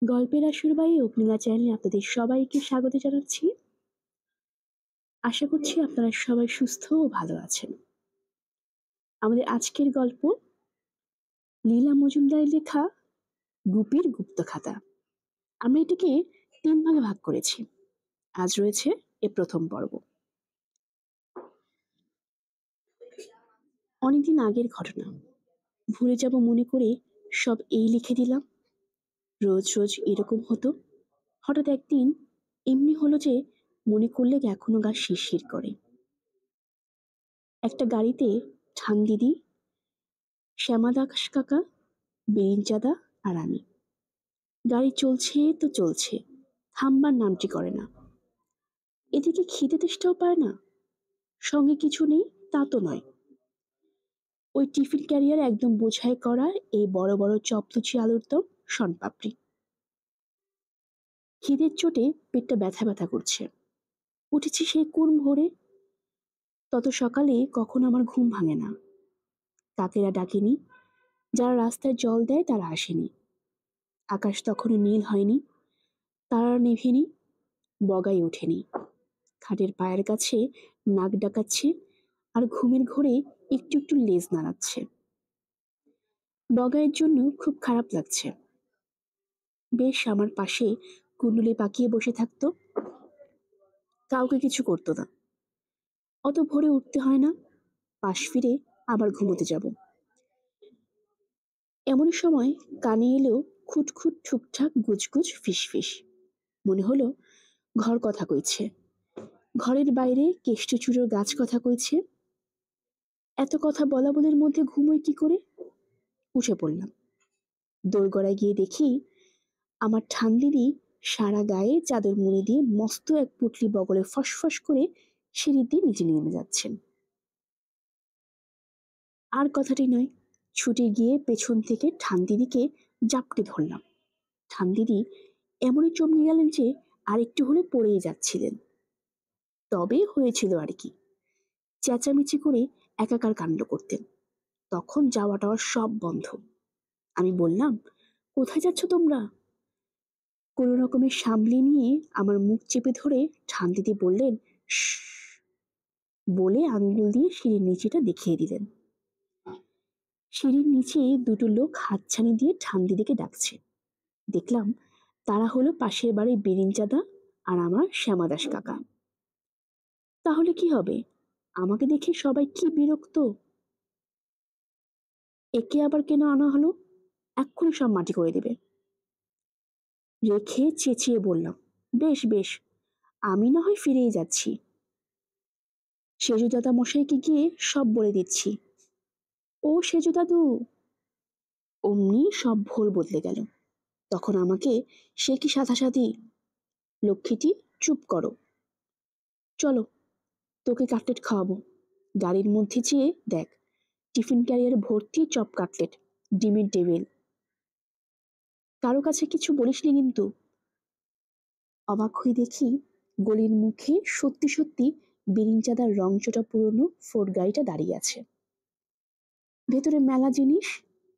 গল্পের আসরবাই অগ্নিলা চ্যানেলে আপনাদের সবাইকে স্বাগত জানাচ্ছি। আশা করছি আপনারা সবাই সুস্থ ও ভালো আছেন। আমাদের আজকের গল্প লীলা মজুমদারের লেখা গুপির গুপ্তখাতা। আমরা এটিকে 3 ভাগে ভাগ করেছি। আজ রয়েছে এর প্রথম পর্ব। অনেকদিন আগের ঘটনা, ভুলে যাব মনে করে সব এই লিখে দিলাম। রোজ রোজ এরকম হতো। হঠাৎ একদিন এমনি হলো যে মনে করলে এখনো গা শিরশির করে। একটা গাড়িতে ঠান দিদি, শ্যামাদাস কাকা, বেরিঞ্চাদা আর আমি। গাড়ি চলছে তো চলছে, থামবার নামটি করে না। এদিকে খিদে তেষ্টাও পায় না। সঙ্গে কিছু নেই তা তো নয়, ওই টিফিন ক্যারিয়ার একদম বোঝাই করা এই বড় বড় চপলুচি আলুর দম, শনপাপড়ি। খিদের চোটে পেটটা ব্যথা ব্যথা করছে। উঠেছি সেই কোন ভোরে। তত সকালে কখনো আমার ঘুম ভাঙে না। কাকেরা ডাকেনি, যারা রাস্তায় জল দেয় তারা আসেনি। আকাশ তখনও নীল হয়নি, তারা নেভেনি, বগাই ওঠেনি। খাটের পায়ের কাছে নাক ডাকাচ্ছে আর ঘুমের ঘোরে একটু একটু লেজ নাড়াচ্ছে। বগাইয়ের জন্য খুব খারাপ লাগছে। বেশ আমার পাশে কুণ্ডুলি পাকিয়ে বসে থাকতো, কাউকে কিছু করতো না। অত ভোরে উঠতে হয় না, পাশ ফিরে আবার ঘুমোতে যাব। এমন সময় কানে এলো খুটখুট ঠুকঠাক গুজগুজ ফিসফিস। মনে হলো ঘর কথা কইছে। ঘরের বাইরে কেষ্টচূড়োর গাছ কথা কইছে। এত কথা বলা বলির মধ্যে ঘুমোই কি করে? উঠে পড়লাম। দোরগড়ায় গিয়ে দেখি আমার ঠান দিদি সারা গায়ে চাদর মুড়ি দিয়ে মস্ত এক পুটলি বগলে ফসফস করে সিঁড়ি দিয়ে নিচে নেমে যাচ্ছেন। আর কথাটি নয়, ছুটে গিয়ে পেছন থেকে ঠান দিদিকে জাপটে ধরলাম। ঠান দিদি এমনই চমকে গেলেন যে আর একটু হলে পড়েই যাচ্ছিলেন। তবে হয়েছিল আর কি, চেঁচামেচি করে একাকার কাণ্ড করতেন। তখন যাওয়া টাওয়া সব বন্ধ। আমি বললাম, কোথায় যাচ্ছ তোমরা? কোনো রকমে সামলে নিয়ে আমার মুখ চেপে ধরে ঠান দিদি বললেন, বলে আঙ্গুল দিয়ে সিঁড়ির নিচেটা দেখিয়ে দিলেন। সিঁড়ির নিচে দুটো লোক হাতছানি দিয়ে ঠান দিদিকে ডাকছে। দেখলাম তারা হলো পাশের বাড়ির বেরিঞ্চাদা আর আমার শ্যামাদাস কাকা। তাহলে কি হবে? আমাকে দেখে সবাই কি বিরক্ত। একে আবার কেন আনা হলো? এক্ষুনি সব মাটি করে দেবে। রেখে চেঁচিয়ে বললাম, বেশ বেশ, আমি না হয় ফিরেই যাচ্ছি। সেজু দাদা মশাইকে গিয়ে সব বলে দিচ্ছি। ও সেজু দাদু! অমনি সব ভোল বদলে গেল। তখন আমাকে সে কি সাধাসাধি, লক্ষ্মীটি চুপ করো, চলো তোকে কাটলেট খাওয়াবো। গাড়ির মধ্যে চেয়ে দেখ, টিফিন ক্যারিয়ার ভর্তি চপ কাটলেট, ডিমের টেবিল। কারো কাছে কিছু বলিসনি কিন্তু। অবাক হয়ে দেখি গলির মুখে সত্যি সত্যি বেরিঞ্চাদার রংচটা পুরনো ফোর্ড গাড়িটা দাঁড়িয়ে আছে। ভেতরে মেলা জিনিস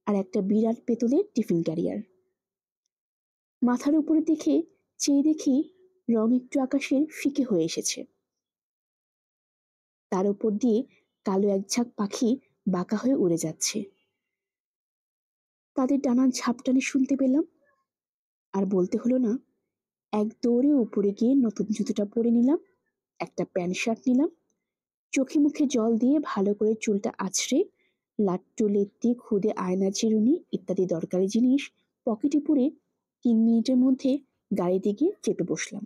আর একটা বিরাট পেতলের টিফিন ক্যারিয়ার। মাথার উপরে দেখে চেয়ে দেখি রং একটু আকাশের ফিকে হয়ে এসেছে। তার উপর দিয়ে কালো এক ঝাঁক পাখি বাঁকা হয়ে উড়ে যাচ্ছে। তাদের ডানার ঝাপটানি শুনতে পেলাম। আর বলতে হলো না, এক দৌড়ে উপরে গিয়ে নতুন জুতোটা পরে নিলাম, একটা প্যান্ট শার্ট নিলাম, চোখে মুখে জল দিয়ে ভালো করে চুলটা আছড়ে লাট্টু লেত্তি খুদে আয়না চিরুনি ইত্যাদি দরকারি জিনিস পকেটে পুরে 3 মিনিটের মধ্যে গাড়িতে গিয়ে চেপে বসলাম।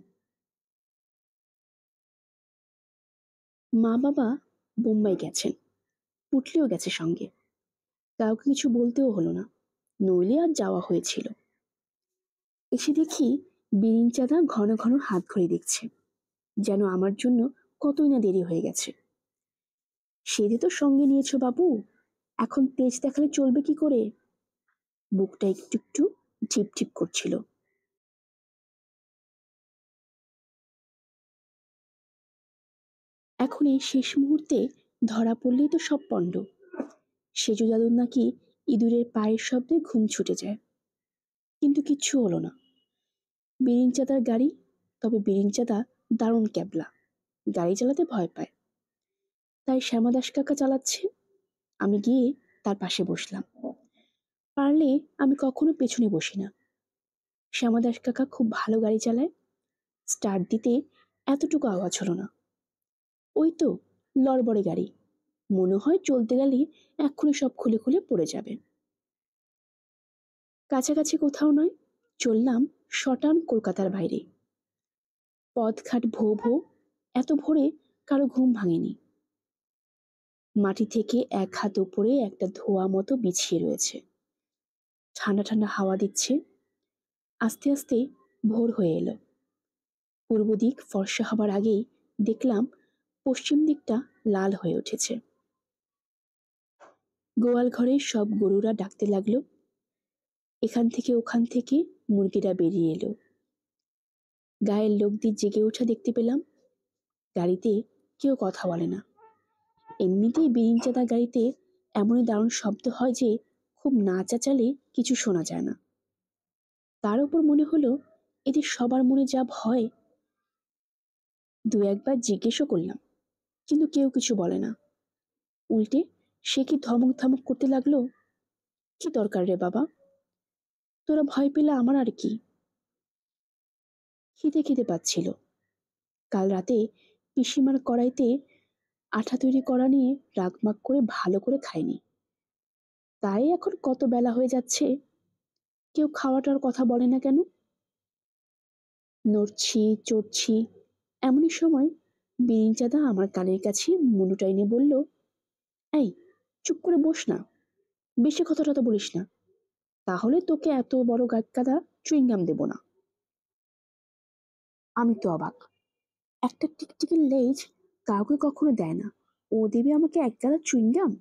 মা বাবা বোম্বাই গেছেন, পুটলিও গেছে সঙ্গে। কাউকে কিছু বলতেও হলো না, নইলে আর যাওয়া হয়েছিল। এসে দেখি বিরিঞ্চাদা ঘন ঘন হাত ঘড়ি দেখছে, যেন আমার জন্য কতই না দেরি হয়ে গেছে। সেদে তো সঙ্গে নিয়েছো বাবু, এখন তেজ দেখালে চলবে কি করে? বুকটা একটু একটু ঝিপ ঝিপ করছিল। এখন এই শেষ মুহূর্তে ধরা পড়লেই তো সব পণ্ড। সেজু দাদুর নাকি ইঁদুরের পায়ের শব্দে ঘুম ছুটে যায়। কিন্তু কিচ্ছু হলো না। বিরিঞ্চাদার গাড়ি, তবে বিরিঞ্চাদা দারুণ ক্যাবলা, গাড়ি চালাতে ভয় পায়। তাই শ্যামাদাস কাকা চালাচ্ছে, আমি গিয়ে তার পাশে বসলাম। পারলে আমি কখনো পেছনে বসি না। শ্যামাদাস কাকা খুব ভালো গাড়ি চালায়, স্টার্ট দিতে এতটুকু আওয়াজ হলো না। ওই তো লড়বড়ে গাড়ি, মনে হয় চলতে গেলে এক্ষুনি সব খুলে খুলে পড়ে যাবে। কাছাকাছি কোথাও নয়, চললাম শটান কলকাতার বাইরে। পথঘাট ভো ভো, এত ভোরে কারো ঘুম ভাঙেনি। মাটি থেকে এক হাত উপরে একটা ধোয়া মতো বিছিয়ে রয়েছে, ঠান্ডা ঠান্ডা হাওয়া দিচ্ছে। আস্তে আস্তে ভোর হয়ে এলো। পূর্ব দিক ফর্সা হবার আগেই দেখলাম পশ্চিম দিকটা লাল হয়ে উঠেছে। গোয়াল ঘরে সব গরুরা ডাকতে লাগলো, এখান থেকে ওখান থেকে মুরগিরা বেরিয়ে এলো। গায়ের লোকদের জেগে ওঠা দেখতে পেলাম। গাড়িতে কেউ কথা বলে না। এমনিতেই বিরিঞ্চাদা গাড়িতে এমনই দারুণ শব্দ হয় যে খুব না চেঁচালে কিছু শোনা যায় না। তার উপর মনে হলো এদের সবার মনে যা ভয়। দু একবার জিজ্ঞেসও করলাম, কিন্তু কেউ কিছু বলে না। উল্টে সে কি ধমক ধমক করতে লাগলো, কি দরকার রে বাবা, তোরা ভয় পেলে আমার আর কি। খিদে খিদে পাচ্ছিল। কাল রাতে পিসিমার কড়াইতে আঠা তৈরি করা নিয়ে রাগমাগ করে ভালো করে খাইনি। তাই এখন কত বেলা হয়ে যাচ্ছে, কেউ খাওয়াটার কথা বলে না কেন। নড়ছি চড়ছি, এমনই সময় বিরিঞ্চাদা আমার কানের কাছে মুন্ডুটা এনে বলল, এই চুপ করে বস না, বেশি কথা টথা বলিস না, তাহলে তোকে এত বড় গাদা চুইংগাম দেব না। আমি তো অবাক, একটা টিকটিকির লেজ কাউকে কখনো দেয় না, ও দেবে আমাকে এক গাদা চুইংগাম,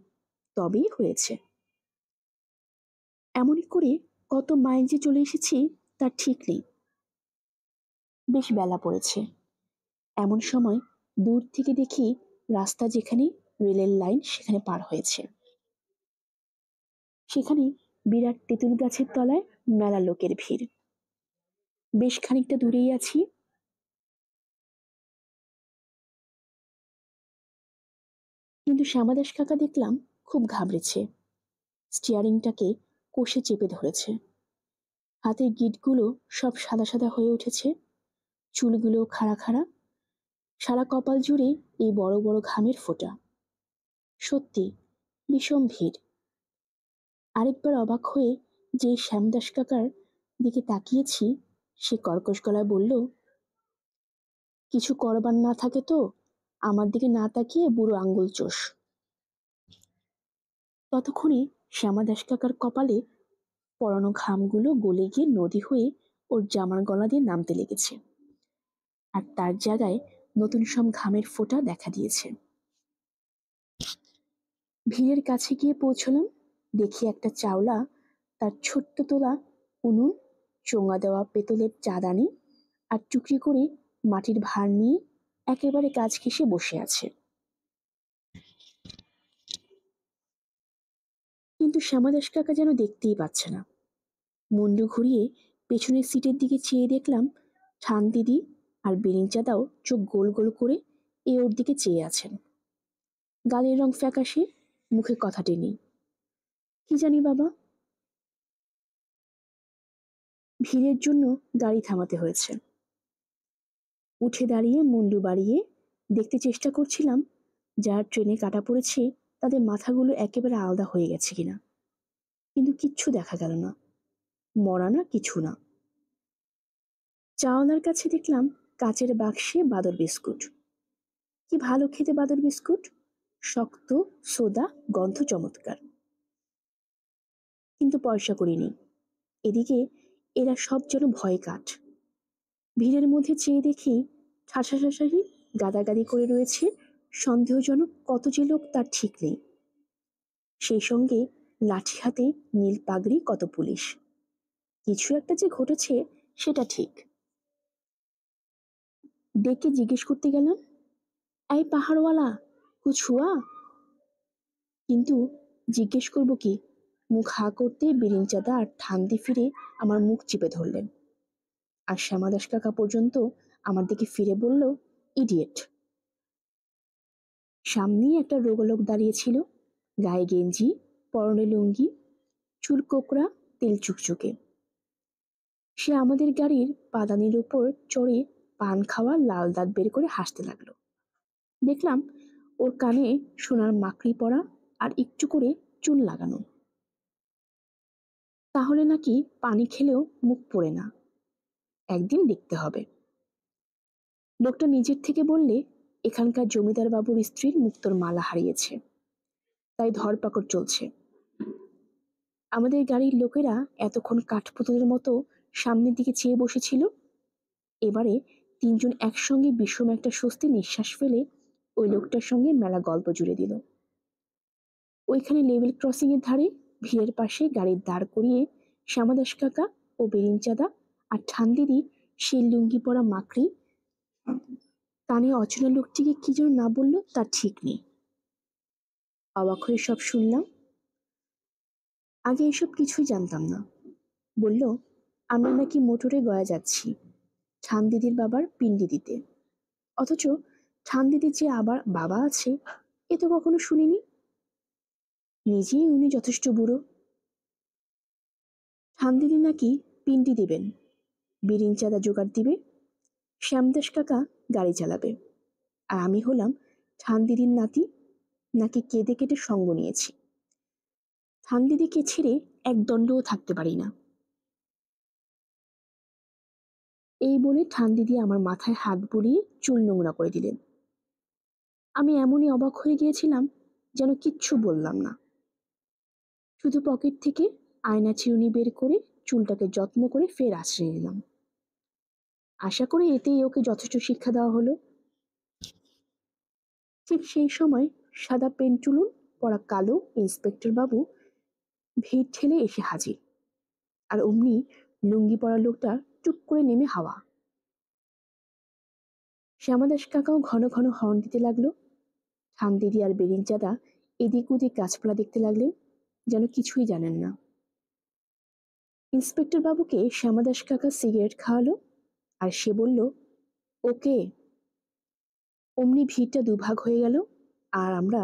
তবেই হয়েছে। এমনই করে কত মাইল যে চলে এসেছি তার ঠিক নেই। বেশ বেলা পড়েছে। এমন সময় দূর থেকে দেখি রাস্তা যেখানে রেলের লাইন সেখানে পার হয়েছে। সেখানে বিরাট তেঁতুল গাছের তলায় মেলা লোকের ভিড়। বেশ খানিকটা দূরেই আছি। কিন্তু শ্যামাদাস কাকা দেখলাম খুব ঘাবড়েছে, স্টিয়ারিংটাকে কষে চেপে ধরেছে। হাতের গিঁটগুলো সব সাদা সাদা হয়ে উঠেছে, চুলগুলো খাড়া খাড়া, সারা কপাল জুড়ে এই বড় বড় ঘামের ফোঁটা। সত্যি বিষম ভিড়। আরেকবার অবাক হয়ে যে শ্যামদাস কাকার দিকে তাকিয়েছি, সে কর্কশ গলায় বলল, কিছু করবার না থাকে তো আমার দিকে না তাকিয়ে বুড়ো আঙ্গুল চোষ। ততক্ষণে শ্যামাদাস কাকার কপালে পরানো ঘামগুলো গলে গিয়ে নদী হয়ে ওর জামার গলা দিয়ে নামতে লেগেছে, আর তার জায়গায় নতুন সব ঘামের ফোঁটা দেখা দিয়েছে। ভিড়ের কাছে গিয়ে পৌঁছলাম। দেখি একটা চাওলা তার ছোট্ট তোলা উনুন, চোঙা দেওয়া পেতলের চাদানি আর টুকরি করে মাটির ভার নিয়ে একেবারে কাজ ঘেঁষে বসে আছে। কিন্তু শ্যামাদাস কাকা যেন দেখতেই পাচ্ছে না। মুন্ডু ঘুরিয়ে পেছনের সিটের দিকে চেয়ে দেখলাম ঠান দিদি আর বিরিঞ্চাদাও চোখ গোল গোল করে ওর দিকে চেয়ে আছেন। গালের রং ফ্যাকাশে, মুখে কথাটি নেই। কি জানি বাবা। ভিড়ের জন্য গাড়ি থামাতে হয়েছে। উঠে দাঁড়িয়ে মুন্ডু বাড়িয়ে দেখতে চেষ্টা করছিলাম যার ট্রেনে কাটা পড়েছে তাদের মাথাগুলো একেবারে আলাদা হয়ে গেছে কিনা, কিন্তু কিচ্ছু দেখা গেল না, মরা না কিছু না। চাওয়ালার কাছে দেখলাম কাচের বাক্সে বাদর বিস্কুট। কি ভালো খেতে বাদর বিস্কুট, শক্ত, সোদা, গন্ধ চমৎকার। কিন্তু পয়সা করি নেই। এদিকে এরা সব যেন ভয়ে কাঠ। ভিড়ের মধ্যে চেয়ে দেখি ঠাসাঠাসাহি গাদাগাদি করে রয়েছে সন্দেহজনক কত যে লোক তার ঠিক নেই। সেই সঙ্গে লাঠি হাতে নীল পাগড়ি কত পুলিশ। কিছু একটা যে ঘটেছে সেটা ঠিক। ডেকে জিজ্ঞেস করতে গেলাম, এই পাহাড়ওয়ালা কুছ হুয়া? কিন্তু জিজ্ঞেস করব কি, মুখ হা করতে বিরিঞ্চাদা আর ঠান্দি ফিরে আমার মুখ চিপে ধরলেন। আর শ্যামাদাস কাকা পর্যন্ত আমার দিকে ফিরে বলল, ইডিয়েট। সামনেই একটা রোগা লোক দাঁড়িয়েছিল, গায়ে গেঞ্জি, পরনে লুঙ্গি, চুল কোকড়া, তেল চুকচুকে। সে আমাদের গাড়ির পাদানির উপর চড়ে পান খাওয়া লাল দাঁত বের করে হাসতে লাগলো। দেখলাম ওর কানে সোনার মাকড়ি পরা আর একটু করে চুল লাগানো। তাহলে নাকি পানি খেলেও মুখ পোড়ে না, একদিন দেখতে হবে। লোকটা নিজের থেকে বললে, এখানকার জমিদার বাবুর স্ত্রীর মুক্তোর মালা হারিয়েছে, তাই ধরপাকড় চলছে। আমাদের গাড়ির লোকেরা এতক্ষণ কাঠপুতলের মতো সামনের দিকে চেয়ে বসেছিল, এবারে তিনজন একসঙ্গে বিষম একটা স্বস্তি নিঃশ্বাস ফেলে ওই লোকটার সঙ্গে মেলা গল্প জুড়ে দিল। ওইখানে লেভেল ক্রসিং এর ধারে ভিড়ের পাশে গাড়ির দাঁড় করিয়ে শ্যামাদাস কাকা ও বেরিঞ্চাদা আর ঠান্দিদি সেই লুঙ্গি পরা মাকড়ি কানে অচেনা লোকটিকে কি যেন না বলল তার ঠিক নেই। অবাক হয়ে সব শুনলাম। আগে এসব কিছুই জানতাম না। বলল, আমরা নাকি মোটরে গয়া যাচ্ছি ঠান্দিদির বাবার পিণ্ডি দিতে, অথচ ঠান্দিদির যে আবার বাবা আছে এ তো কখনো শুনিনি। নিজেই উনি যথেষ্ট বুড়ো। ঠান্দিদি নাকি পিণ্ডি দেবেন, বিরিঞ্চাদা জোগাড় দিবে, শ্যামদাস কাকা গাড়ি চালাবে, আর আমি হলাম ঠান্দিদির নাতি, নাকি কেঁদে কেটে সঙ্গ নিয়েছি। ঠান্দিদিকে ছেড়ে এক দণ্ডও থাকতে পারি না। এই বলে ঠান্দিদি আমার মাথায় হাত বুলিয়ে চুল নোংরা করে দিলেন। আমি এমনই অবাক হয়ে গিয়েছিলাম যেন কিচ্ছু বললাম না, শুধু পকেট থেকে আয়না চিরুনি বের করে চুলটাকে যত্ন করে ফের আশ্রয় নিলাম। আশা করি এতেই ওকে যথেষ্ট শিক্ষা দেওয়া হলো। ঠিক সেই সময় সাদা পেন্টুলুন পরা কালো ইন্সপেক্টর বাবু ভিড় ঠেলে এসে হাজির, আর অমনি লুঙ্গি পরা লোকটা টুক করে নেমে হাওয়া। শ্যামাদাস কাকাও ঘন ঘন হর্ন দিতে লাগলো। ঠান্দিদি আর বেরিঞ্চাদা এদিক ওদিক গাছপালা দেখতে লাগলেন, যেন কিছুই জানেন না। ইন্সপেক্টর বাবুকে শ্যামাদাস কাকা সিগারেট খাওয়ালো, আর সে বলল, ওকে। অমনি ভিড়টা দুভাগ হয়ে গেল, আর আমরা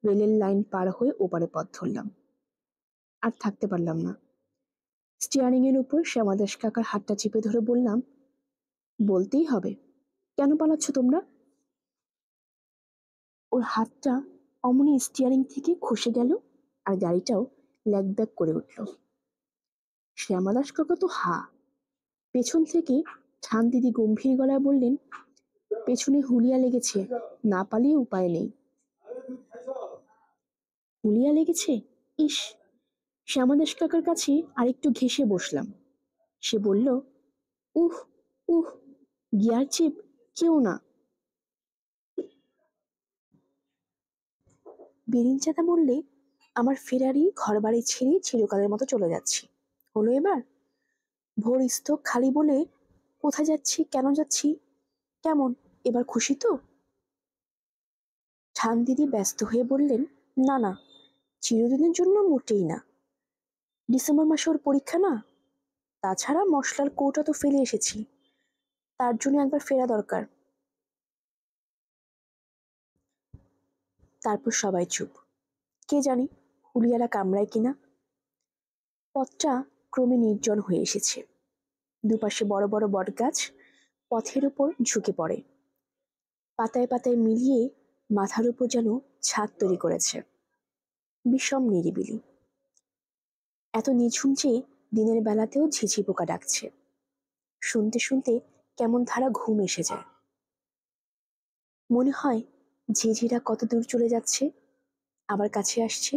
রেলের লাইন পার হয়ে ওপারে পথ ধরলাম। আর থাকতে পারলাম না। স্টিয়ারিং এর উপর শ্যামাদাস কাকার হাতটা চেপে ধরে বললাম, বলতেই হবে, কেন পালাচ্ছ তোমরা? ওর হাতটা অমনি স্টিয়ারিং থেকে খসে গেল, আর গাড়িটাও ল্যাগ ব্যাক করে উঠল। শ্যামাদাস কাকা তো হা। পেছন থেকে ঠান্দিদি গম্ভীর গলায় বললেন, পেছনে হুলিয়া লেগেছে, না পালিয়ে উপায় নেই। হুলিয়া লেগেছে? ইস! শ্যামাদাস কাকার কাছে আরেকটু ঘেঁষে বসলাম। সে বলল, উহ উহ, গিয়ার চেপ, কেউ না। বেরিঞ্চাদা বললে, আমার ফেরারি ঘর বাড়ি ছেড়ে চিরকালের মতো চলে যাচ্ছি, হলো এবার? ভোর স্তক খালি বলে কোথায় যাচ্ছি, কেন যাচ্ছি, কেমন এবার খুশি তো? ঠান্দিদি ব্যস্ত হয়ে বললেন, না না, চিরদিনের জন্য মোটেই না। ডিসেম্বর মাসে ওর পরীক্ষা না, তাছাড়া মশলার কৌটা তো ফেলে এসেছি, তার জন্য একবার ফেরা দরকার। তারপর সবাই চুপ। কে জানে হুলিয়ারা কামড়ায় কিনা। পথটা ক্রমে নির্জন হয়ে এসেছে। দুপাশে বড় বড় বটগাছ পথের উপর ঝুঁকে পড়ে, পাতায় পাতায় মিলিয়ে মাথার উপর যেন ছাদ তৈরি করেছে। বিষম নিরিবিলি, এত নিঝুম যে দিনের বেলাতেও ঝিঝি পোকা ডাকছে। শুনতে শুনতে কেমন ধারা ঘুম এসে যায়। মনে হয় ঝিঝিরা কত দূর চলে যাচ্ছে, আবার কাছে আসছে।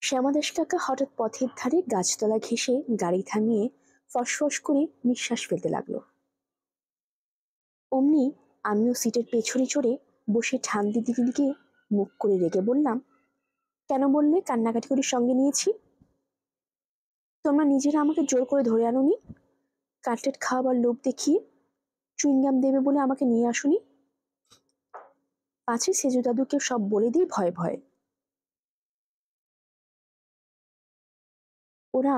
শ্যামাদাস কাকা হঠাৎ পথের ধারে গাছতলা ঘেঁষে গাড়ি থামিয়ে ফসফস করে নিঃশ্বাস ফেলতে লাগলো। অমনি আমিও সিটের পেছনে চড়ে বসে ঠান্দিদিকে মুখ করে রেগে বললাম, কেন বললে কান্নাকাটি করে সঙ্গে নিয়েছি? তোমরা নিজেরা আমাকে জোর করে ধরে আনোনি, কাটলেট খাওয়াবার লোভ দেখিয়ে চুইংগাম দেবে বলে আমাকে নিয়ে আসুনি। পাছে সেজু দাদুকে সব বলে দিই ভয়ে ভয়ে। ওরা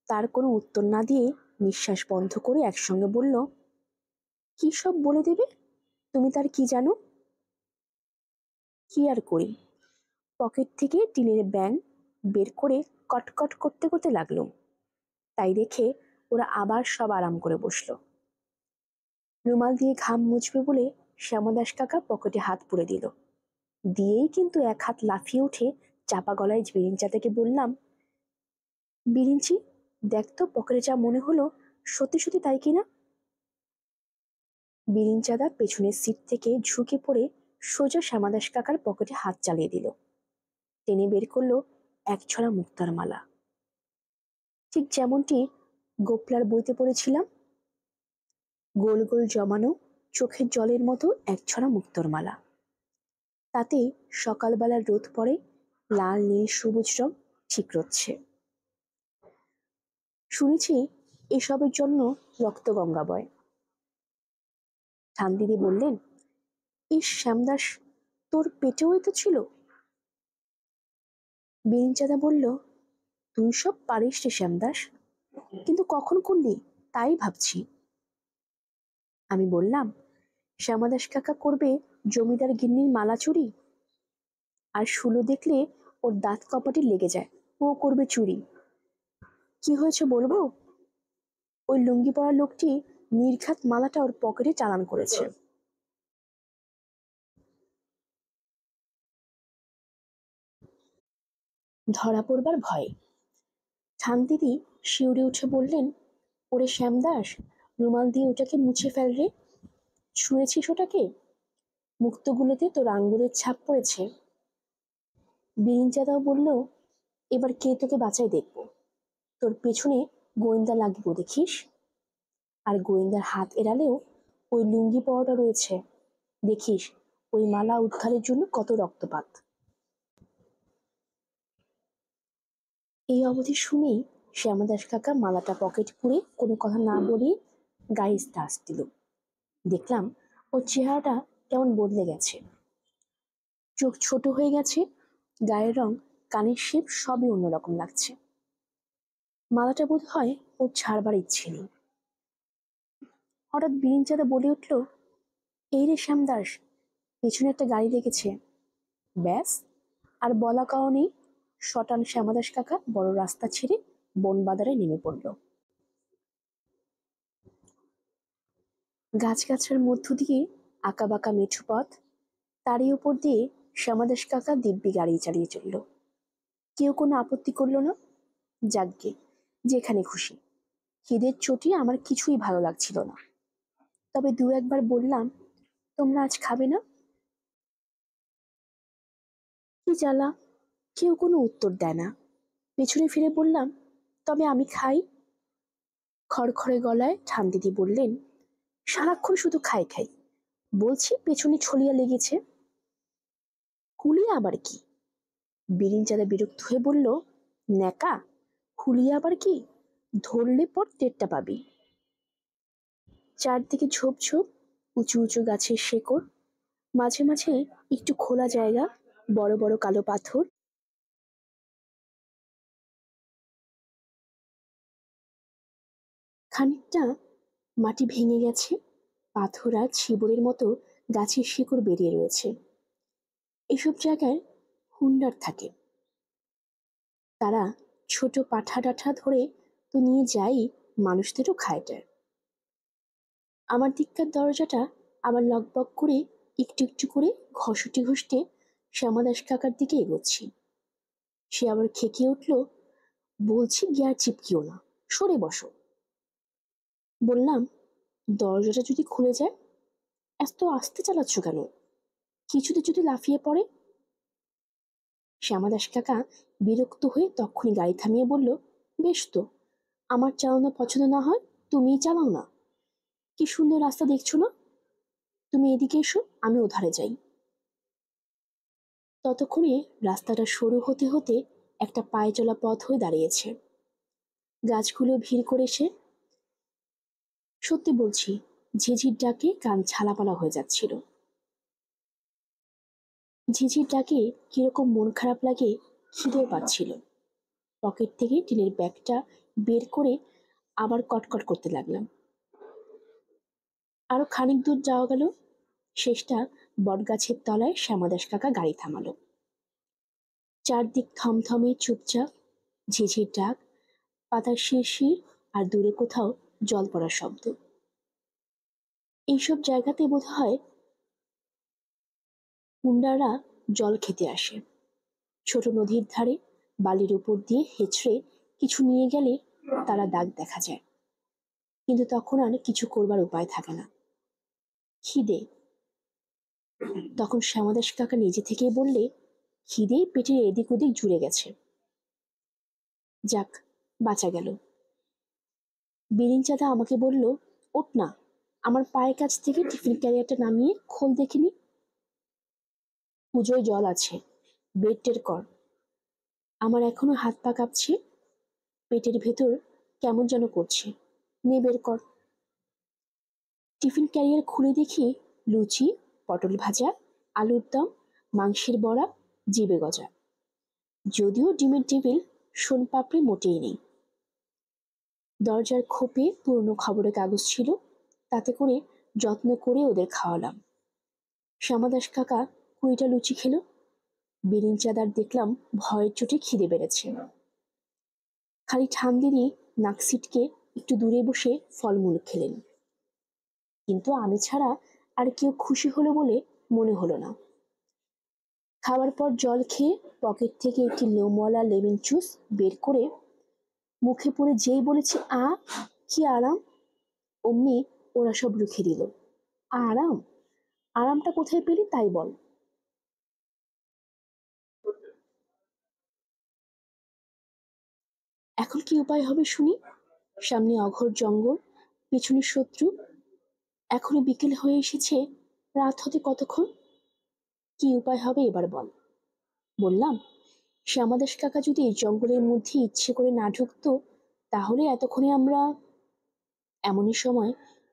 তার কোনো উত্তর না দিয়ে নিঃশ্বাস বন্ধ করে একসঙ্গে বলল, কি সব বলে দেবে? তুমি তার কি জানো? কি আর করি, পকেট থেকে টিনের ব্যাং বের করে কটকট করতে করতে লাগলো। তাই দেখে ওরা আবার সব আরাম করে বসলো। রুমাল দিয়ে ঘাম মুছবে বলে শ্যামাদাস কাকা পকেটে হাত পুরে দিল। দিয়েই কিন্তু এক হাত লাফিয়ে উঠে চাপা গলায় বিরিঞ্চাদাকে বললাম, বিরিঞ্চি, দেখ তো পকেটে যা মনে হলো সত্যি সত্যি তাই কিনা। বিরিঞ্চাদা পেছনের সিট থেকে ঝুঁকে পড়ে সোজা শ্যামাদাস কাকার পকেটে হাত চালিয়ে দিল। টেনে বের করলো এক ছড়া মুক্তার মালা, ঠিক যেমনটি গোপলার বইতে পড়েছিলাম। গোল গোল জমানো চোখের জলের মতো এক ছড়া মুক্তোর মালা। তাতে সকালবেলার রোদ পড়ে লাল নীল সবুজ রং ঠিক রচ্ছে। শুনেছি এসবের জন্য রক্তগঙ্গা বয়। ঠান্দিদি বললেন, ইস শ্যামদাস, তোর পেটেও তো ছিল। বিরিঞ্চাদা বলল, তুই সব পারিস রে শ্যামদাস, কিন্তু কখন করলি তাই ভাবছি। আমি বললাম, শ্যামাদাস কাকা করবে জমিদার গিন্নির মালা চুরি, আর শুলো দেখলে ওর দাঁত কপাটি লেগে যায়, ও করবে চুরি। কি হয়েছে বলবো? ওই লুঙ্গি পরা লোকটি নির্ঘাত মালাটা ওর পকেটে চালান করেছে। ধরা পড়বার ভয়ে ঠান্দিদি শিউরে উঠে বললেন, ওরে শ্যামদাস, রুমাল দিয়ে ওটাকে মুছে ফেল রে। ছুঁয়েছিস ওটাকে? মুক্তগুলোতে তোর আঙ্গুলের ছাপ পড়েছে। বিরিঞ্চাদাও বলল, এবার কে তোকে বাঁচাই দেখব, তোর পেছনে গোয়েন্দা লাগব দেখিস। আর গোয়েন্দার হাত এড়ালেও ওই লুঙ্গি পরাটা রয়েছে, দেখিস ওই মালা উদ্ধারের জন্য কত রক্তপাত। এই অবধি শুনেই শ্যামাদাস কাকা মালাটা পকেট পুরে কোনো কথা না বলিয়ে গাড়ি স্টার্ট দিল। দেখলাম ওর চেহারাটা কেমন বদলে গেছে, চোখ ছোট হয়ে গেছে, গায়ের রং, কানের শেপ সবই অন্যরকম লাগছে। মালাটা বোধ হয় ওর ছাড়বার ইচ্ছে নেই। হঠাৎ বিরিঞ্চাদা বলে উঠল, এই রে শ্যামদাস, পেছনে একটা গাড়ি লেগেছে। ব্যাস, আর বলা কাও নেই, শটান শ্যামাদাস কাকা বড় রাস্তা ছেড়ে বন বাজারে নেমে পড়ল। গাছগাছার মধ্য দিয়ে আঁকাবাঁকা মেঠো পথ, তারই উপর দিয়ে শ্যামাদাস কাকা দিব্যি গাড়ি চালিয়ে চলল। কেউ কোনো আপত্তি করলো না। যাগ্গে, যেখানে খুশি। খিদের চোটে আমার কিছুই ভালো লাগছিল না। তবে দু একবার বললাম, তোমরা আজ খাবে না? কি জ্বালা, কেউ কোনো উত্তর দেয় না। পেছনে ফিরে বললাম, তবে আমি খাই। খড়খড়ে গলায় ঠান্দিদি বললেন, সারাক্ষণ শুধু খাই খাই, বলছি পেছনে ছলিয়া লেগেছে। হুলিয়া আবার কি? বিরিঞ্চাদা বিরক্ত হয়ে বলল, ন্যাকা, হুলিয়া আবার কি? ধরলে পর টেরটা পাবি। চারদিকে ঝোপঝোপ, উঁচু উঁচু গাছের শেকড়, মাঝে মাঝে একটু খোলা জায়গা, বড় বড় কালো পাথর। খানিকটা মাটি ভেঙে গেছে, পাথর আর ছিবড়ের মতো গাছের শিকড় বেরিয়ে রয়েছে। এসব জায়গায় হুন্ডার থাকে, তারা ছোট পাঠা ডাঠা ধরে তো নিয়ে যাই, মানুষদেরও খায়টায়। আমার দিককার দরজাটা আবার লকবক করে একটু একটু করে ঘষটে ঘষটে শ্যামাদাস কাকার দিকে এগোচ্ছি। সে আবার খেকিয়ে উঠল, বলছি গিয়ার চিপকিও না, সরে বসো। বললাম, দরজাটা যদি খুলে যায়? এত আস্তে চালাচ্ছ কেন? কিছুতে যদি লাফিয়ে পড়ে? শ্যামাদাস কাকা বিরক্ত হয়ে তখনই গাড়ি থামিয়ে বলল, বেশ তো, আমার চালানো পছন্দ না হয় তুমিই চালাও না। কি সুন্দর রাস্তা দেখছো না? তুমি এদিকে এসো, আমি ওধারে যাই। ততক্ষণে রাস্তাটা সরু হতে হতে একটা পায়ে চলা পথ হয়ে দাঁড়িয়েছে। গাছগুলো ভিড় করেছে। সত্যি বলছি, ঝিঝির ডাকে কান ছালাপালা হয়ে যাচ্ছিল। ঝিঝির ডাকে কিরকম মন খারাপ লাগে, খিদেও পাচ্ছিল। পকেট থেকে টিনের ব্যাগটা বের করে আবার কটকট করতে লাগলাম। আরো খানিক দূর যাওয়া গেল, শেষটা বটগাছের তলায় শ্যামাদাস কাকা গাড়ি থামালো। চারদিক থমথমে চুপচাপ, ঝিঝির ডাক, পাতার শিরশির, আর দূরে কোথাও জল পড়ার শব্দ। এইসব জায়গাতে বোধ হয় হুন্ডাররা জল খেতে আসে। ছোট নদীর ধারে বালির উপর দিয়ে হেঁচড়ে কিছু নিয়ে গেলে তারা দাগ দেখা যায়, কিন্তু তখন আর কিছু করবার উপায় থাকে না। খিদে। তখন শ্যামাদাস কাকা নিজে থেকেই বললে, খিদেই পেটের এদিক ওদিক জুড়ে গেছে। যাক, বাঁচা গেল। বিরিঞ্চাদা আমাকে বলল, ওঠ না, আমার পায়ের কাছ থেকে টিফিন ক্যারিয়ারটা নামিয়ে খোল দেখিনি। পুজোয় জল আছে, বেড টের কর। আমার এখনো হাত পা কাঁপছে, পেটের ভেতর কেমন যেন করছে, নে বের কর। টিফিন ক্যারিয়ার খুলে দেখি লুচি, পটল ভাজা, আলুর দম, মাংসের বড়া, জিবে গজা। যদিও ডিমের টেবিল, সোনপাপড়ি মোটেই নেই। দরজার খোপে পুরনো খবরের কাগজ ছিল, তাতে করে যত্ন করে ওদের খাওয়ালাম। শ্যামাদাস কাকা 20টা লুচি খেলো। বিরিঞ্চাদার দেখলাম ভয়ের চোটে খিদে বেড়েছে। খালি ঠান্দিরই নাক সিটকে একটু দূরে বসে ফলমূল খেলেন, কিন্তু আমি ছাড়া আর কেউ খুশি হলো বলে মনে হলো না। খাওয়ার পর জল খেয়ে পকেট থেকে একটি লোমওয়ালা লেমন জুস বের করে মুখে পড়ে যেই বলেছি, কি আরাম, অমনি ওরা সব রুখে দিল। আরাম? আরামটা কোথায় পেলি তাই বল। এখন কি উপায় হবে শুনি? সামনে অঘোর জঙ্গল, পেছনে শত্রু, এখনো বিকেল হয়ে এসেছে, রাত হতে কতক্ষণ? কি উপায় হবে এবার বল। বললাম, শ্যামাদাস কাকা যদি জঙ্গলের মধ্যে ইচ্ছে করে না ঢুকতো, তাহলে এতক্ষণে আমরা। এমনই সময়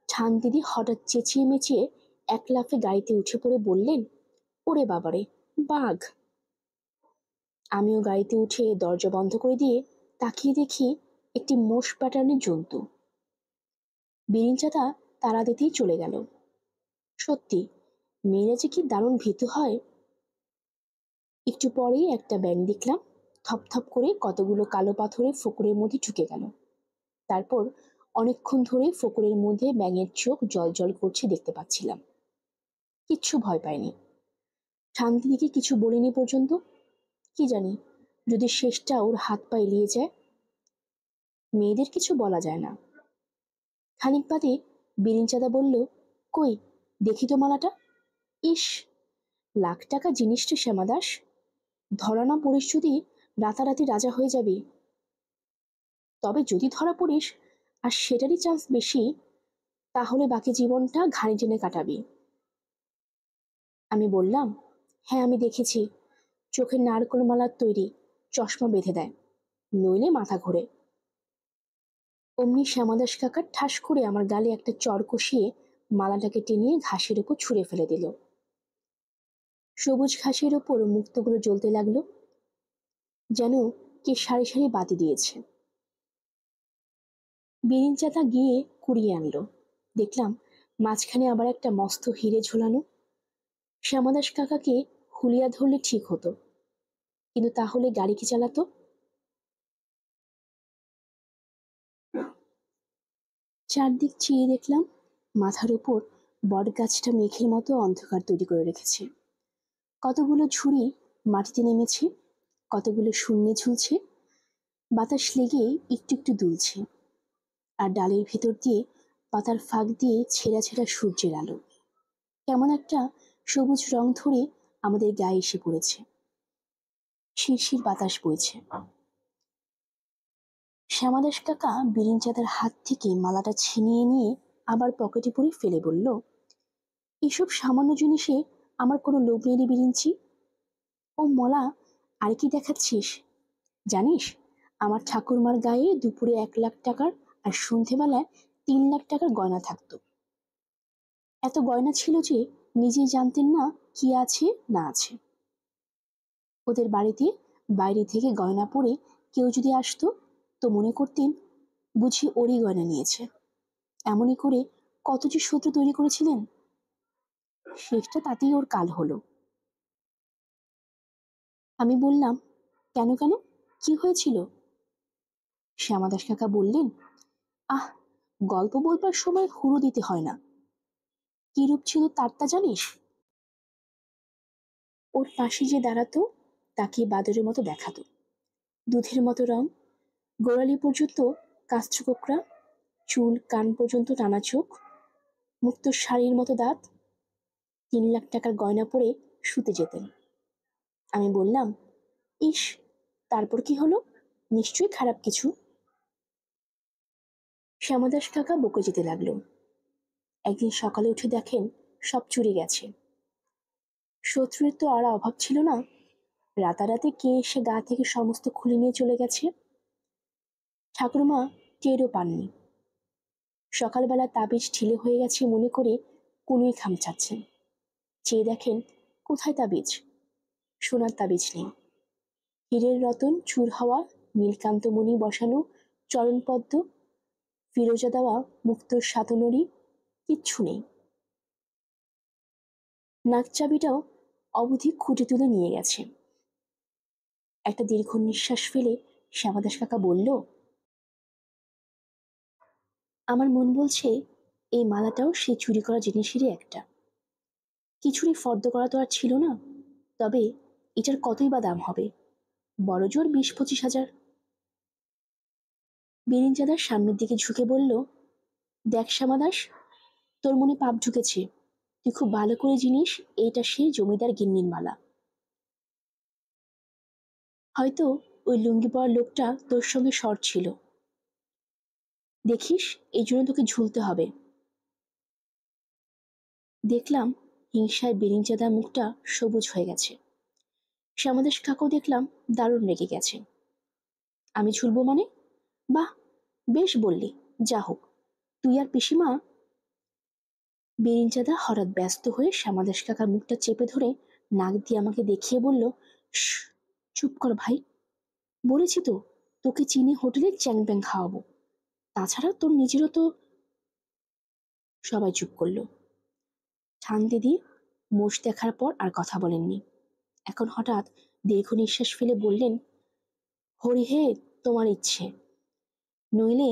ঠান দিদি হঠাৎ চেঁচিয়ে মেচিয়ে এক লাফে গাড়িতে উঠে পড়ে বললেন, ওরে বাবারে, বাঘ! আমিও গাড়িতে উঠে দরজা বন্ধ করে দিয়ে তাকিয়ে দেখি একটি মোষ প্যাটার্নের জন্তু। বিরিঞ্চাদা তাড়া দিতেই চলে গেল। সত্যি, মেয়েরা যে কি দারুণ ভীতু হয়। একটু পরেই একটা ব্যাঙ দেখলাম, থপথপ করে কতগুলো কালো পাথরের ফোকরের মধ্যে ঢুকে গেল। তারপর অনেকক্ষণ ধরে ফোকরের মধ্যে ব্যাঙের চোখ জল করছে দেখতে পাচ্ছিলাম। কিচ্ছু ভয় পাইনি। শান্তিদিকে কিছু বলিনি পর্যন্ত। কি জানি, যদি শেষটা ওর হাত পা এলিয়ে যায়। মেয়েদের কিছু বলা যায় না। খানিক বাদে বিরিঞ্চাদা বলল, কই দেখি তো মালাটা। ইস, লাখ টাকা জিনিসটা শ্যামাদাস, ধরা না পড়িস যদি রাতারাতি রাজা হয়ে যাবি। তবে যদি ধরা পড়িস, আর সেটারই চান্স বেশি, তাহলে বাকি জীবনটা ঘাড়ে টেনে কাটাবি। আমি বললাম, হ্যাঁ আমি দেখেছি, চোখের নারকোল মালার তৈরি, চশমা বেঁধে দেয়, নইলে মাথা ঘোরে। অমনি শ্যামাদাস কাকা ঠাস করে আমার গালে একটা চড় কষিয়ে মালাটাকে টেনে ঘাসের উপর ছুঁড়ে ফেলে দিল। সবুজ ঘাসের ওপর মুক্তগুলো জ্বলতে লাগলো, যেন কে সারি সারি বাতি দিয়েছে। বিরিঞ্চাদা গিয়ে কুড়িয়ে আনলো। দেখলাম মাঝখানে আবার একটা মস্ত হিরে ঝোলানো। শ্যামাদাস কাকাকে হুলিয়া ধরলে ঠিক হতো, কিন্তু তাহলে গাড়ি কি চালাতো? চারদিক চেয়ে দেখলাম মাথার উপর বট গাছটা মেঘের মতো অন্ধকার তৈরি করে রেখেছে। কতগুলো ঝুড়ি মাটিতে নেমেছে, কতগুলো শূন্যে ঝুলছে, বাতাস লেগে একটু একটু দুলছে, আর ডালের ভেতর দিয়ে পাতার ফাঁক দিয়ে ছেঁড়া ছেঁড়া সূর্যের আলো কেমন একটা সবুজ রং ধরে আমাদের গায়ে এসে পড়েছে। শিরশির বাতাস বইছে। শ্যামাদাস কাকা বিরিঞ্চাদার হাত থেকে মালাটা ছিনিয়ে নিয়ে আবার পকেটে পুরে ফেলে বলল, এসব সামান্য জিনিসে আমার কোনো লোভ নেই রে বিরিঞ্চি। ও মলা, আর কি দেখাচ্ছিস? জানিস, আমার ঠাকুরমার গায়ে দুপুরে 1 লাখ টাকার আর সন্ধেবেলায় 3 লাখ টাকার গয়না থাকতো। এত গয়না ছিল যে নিজেই জানতেন না কি আছে না আছে। ওদের বাড়িতে বাইরে থেকে গয়না পরে কেউ যদি আসতো, তো মনে করতেন বুঝি ওরই গয়না নিয়েছে। এমনই করে কত যে শত্রু তৈরি করেছিলেন, শেষটা তাতেই ওর কাল হলো। আমি বললাম, কেন কেন, কি হয়েছিল? শ্যামাদাস কাকা বললেন, আহ, গল্প বলবার সময় হুড়ো দিতে হয় না। কি রূপ ছিল তার তা জানিস? ওর পাশে যে দাঁড়াতো তাকে বাদরের মতো দেখাতো। দুধের মতো রং, গোড়ালি পর্যন্ত কাস্ত্র কোকড়া, চুল কান পর্যন্ত টানা চোখ, মুক্ত শাড়ির মতো দাঁত। 3 লাখ টাকার গয়না পরে শুতে যেতেন। আমি বললাম, ইস, তারপর কি হলো? নিশ্চয়ই খারাপ কিছু। শ্যামাদাস কাকা বকে যেতে লাগলো। একদিন সকালে উঠে দেখেন সব চুরি গেছে। শত্রুর তো আর অভাব ছিল না। রাতারাতি কে এসে গা থেকে সমস্ত খুলে নিয়ে চলে গেছে। ঠাকুরমা টেরও পাননি। সকালবেলা তাবিজ ঢিলে হয়ে গেছে মনে করে কুনুই খামচাচ্ছেন। চেয়ে দেখেন কোথায় তাবিজ? সোনার তাবিজ নেই। হীরের রতন চুর হওয়া নীলকান্তমণি বসানো চরণপদ্ম, ফিরোজা দেওয়া মুক্তোর সাতনড়ি, কিচ্ছু নেই। নাকচাবিটাও অবধি খুঁটে তুলে নিয়ে গেছে। একটা দীর্ঘ নিঃশ্বাস ফেলে শ্যামাদাস কাকা বলল, আমার মন বলছে এই মালাটাও সে চুরি করা জিনিসেরই একটা। কিছুরই ফর্দ করা তো আর ছিল না। তবে এটার কতই বা দাম হবে? বড় জোর 20-25 হাজার। বিরিঞ্জাদার সামনের দিকে ঝুঁকে বলল, দেখ শ্যামাদাস, তোর মনে পাপ ঢুকেছে। তুই খুব ভালো করে জিনিস এইটা সে জমিদার গিন্নির মালা। হয়তো ওই লুঙ্গি পরা লোকটা তোর সঙ্গে শর্ট ছিল। দেখিস, এই জন্য তোকে ঝুলতে হবে। দেখলাম হিংসায় বিরিঞ্জাদার মুখটা সবুজ হয়ে গেছে। শ্যামাদাস কাকাও দেখলাম দারুণ রেগে গেছে। আমি ঝুলবো মানে? বাহ, বেশ বললি, যা হোক। তুই আর পিসিমা। বিরিঞ্জাদা হঠাৎ ব্যস্ত হয়ে শ্যামাদাস কাকার মুখটা চেপে ধরে নাক দিয়ে আমাকে দেখিয়ে বলল, চুপ কর ভাই। বলেছি তো, তোকে চিনি হোটেলে চ্যাং ব্যাং খাওয়াবো। তাছাড়া তোর নিজেরও তো। সবাই চুপ করলো। ঠান দিদি মোষ দেখার পর আর কথা বলেননি। এখন হঠাৎ দীর্ঘ নিঃশ্বাস ফেলে বললেন, হরি হে, তোমার ইচ্ছে। নইলে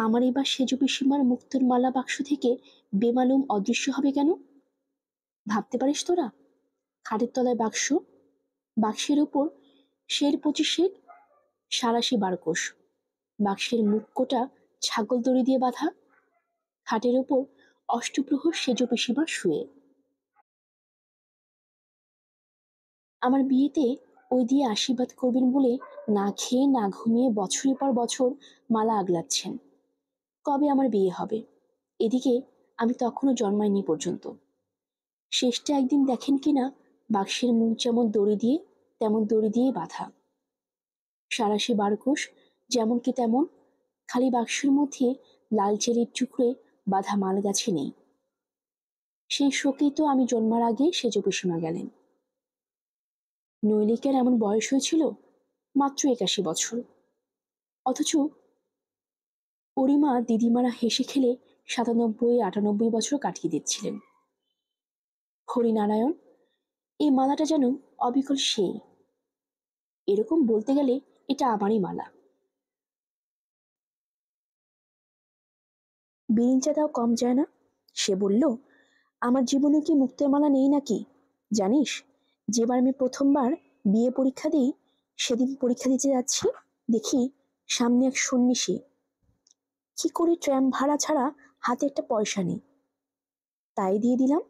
আমার এবার সেজ পিসিমার মুক্তোর মালা বাক্স থেকে বেমালুম অদৃশ্য হবে কেন? ভাবতে পারিস তোরা? খাটের তলায় বাক্স, বাক্সের উপর 25 সারাশি বারকোষ, বাক্সের মুখটা ছাগল দড়ি দিয়ে বাঁধা, খাটের উপর অষ্টপ্রহর সেজ পিসিমা শুয়ে। আমার বিয়েতে ওই দিয়ে আশীর্বাদ করবেন বলে না খেয়ে না ঘুমিয়ে বছরের পর বছর মালা আগলাচ্ছেন। কবে আমার বিয়ে হবে? এদিকে আমি তখনও জন্মাইনি পর্যন্ত। শেষটা একদিন দেখেন কিনা বাক্সের মুখ যেমন দড়ি দিয়ে তেমন দড়ি দিয়ে বাঁধা, সারাশি বারকোষ যেমন কি তেমন, খালি বাক্সের মধ্যে লাল চেরির টুকরে বাঁধা মাল গাছে নেই। সেই শোকেই তো আমি জন্মার আগে সেজ পিসিমা গেলেন। নইলিকার এমন বয়স হয়েছিল মাত্র 81 বছর। অথচ পরিমা দিদিমারা হেসে খেলে 97-98 বছর কাটিয়ে দিচ্ছিলেন। হরিনারায়ণ, এই মালাটা যেন অবিকল সেই। এরকম বলতে গেলে এটা আমারই মালা। বিরিঞ্চাদাও কম যায় না। সে বলল, আমার জীবনে কি মুক্তের মালা নেই নাকি? জানিস, যেবার আমি প্রথমবার বিয়ে পরীক্ষা দিই, সেদিন পরীক্ষা দিতে যাচ্ছি, দেখি সামনে এক সন্ন্যাসী। কি করে ট্রাম ভাড়া ছাড়া হাতে একটা পয়সা নেই, তাই দিয়ে দিলাম।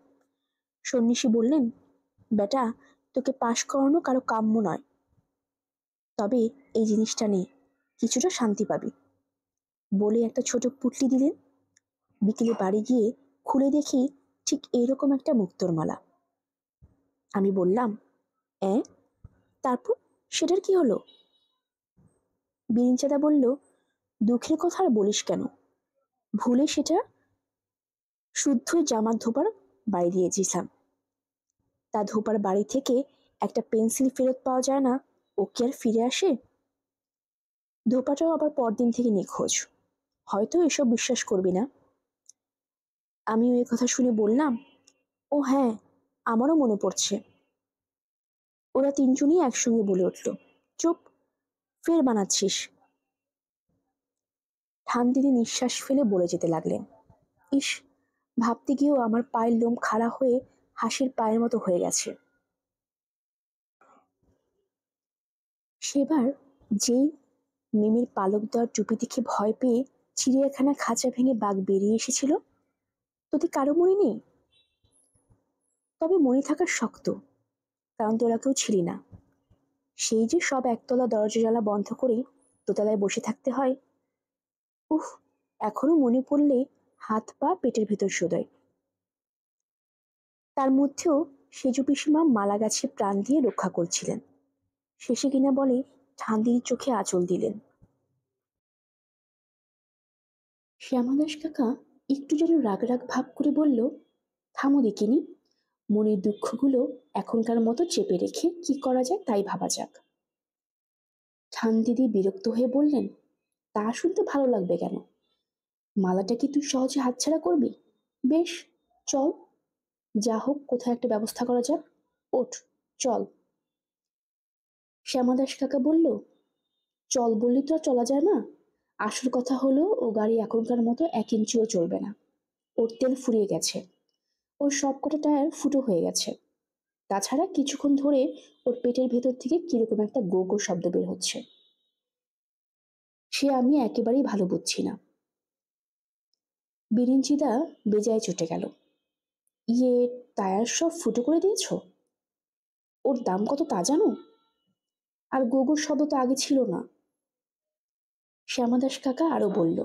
সন্ন্যাসী বললেন, বেটা, তোকে পাশ করানো কারো কাম্য নয়, তবে এই জিনিসটা নেই, কিছুটা শান্তি পাবি। বলে একটা ছোট পুটলি দিলেন। বিকেলে বাড়ি গিয়ে খুলে দেখি ঠিক এইরকম একটা মুক্তোর মালা। আমি বললাম, তারপর সেটার কি হলো? বিরিঞ্চাদা বলল, দুঃখের কথা আর বলিস কেন, ভুলে সেটা শুদ্ধই জামার ধোপার বাড়ি দিয়েছিলাম। তা ধোপার বাড়ি থেকে একটা পেন্সিল ফেরত পাওয়া যায় না, ও কি আর ফিরে আসে? ধোপাটাও আবার পরদিন থেকে নিখোঁজ। হয়তো এসব বিশ্বাস করবি না। আমিও এ কথা শুনে বললাম, ও হ্যাঁ, আমারও মনে পড়ছে। ওরা তিনজনই একসঙ্গে বলে উঠল, চুপ, ফের বানাচ্ছিস। ঠান্দিনী নিঃশ্বাস ফেলে বলে যেতে লাগলেন, ইস, ভাবতে গিয়েও আমার পায়ের লোম খাড়া হয়ে হাসির পায়ের মতো হয়ে গেছে। সেবার যেই মিমির পালক দেওয়ার চুপি দেখে ভয় পেয়ে চিড়িয়াখানা খাঁচা ভেঙে বাঘ বেরিয়ে এসেছিল, তোদের কারো মনে নেই? তবে মনে থাকার শক্ত, কারণ তোরা কেউ ছিলি না। সেই যে সব একতলা দরজা জ্বালা বন্ধ করে দোতলায় বসে থাকতে হয়, উফ, এখনো মনে পড়লে হাত পা পেটের ভেতর শোধয়। তার মধ্যেও সেজু পিসিমা মালা গাছে প্রাণ দিয়ে রক্ষা করছিলেন। শেষে কিনা বলে ঠান্দির চোখে আঁচল দিলেন। শ্যামাদাস কাকা একটু যেন রাগ রাগ ভাব করে বলল, থামো দেখিনি, মনের দুঃখগুলো এখনকার মতো চেপে রেখে কি করা যায় তাই ভাবা যাক। ঠান্দিদি বিরক্ত হয়ে বললেন, তা শুনতে ভালো লাগবে কেন? মালাটা কি তুই সহজে হাতছাড়া করবি? বেশ, চল, যা হোক কোথায় একটা ব্যবস্থা করা যাক। ওঠ, চল। শ্যামাদাস কাকা বলল, চল বললি তো আর চলা যায় না। আসল কথা হলো ও গাড়ি এখনকার মতো 1 ইঞ্চিও চলবে না। ওর তেল ফুরিয়ে গেছে, ওর সব কটা টায়ার ফুটো হয়ে গেছে। তাছাড়া কিছুক্ষণ ধরে ওর পেটের ভেতর থেকে কিরকম একটা গো গো শব্দ বের হচ্ছে, সে আমি একেবারেই ভালো বুঝছি না। বিরিঞ্চিদা বেজায় চটে গেল, ইয়ে, টায়ার সব ফুটো করে দিয়েছ? ওর দাম কত তা জানো? আর গোগোর শব্দ তো আগে ছিল না। শ্যামাদাস কাকা আরো বলল,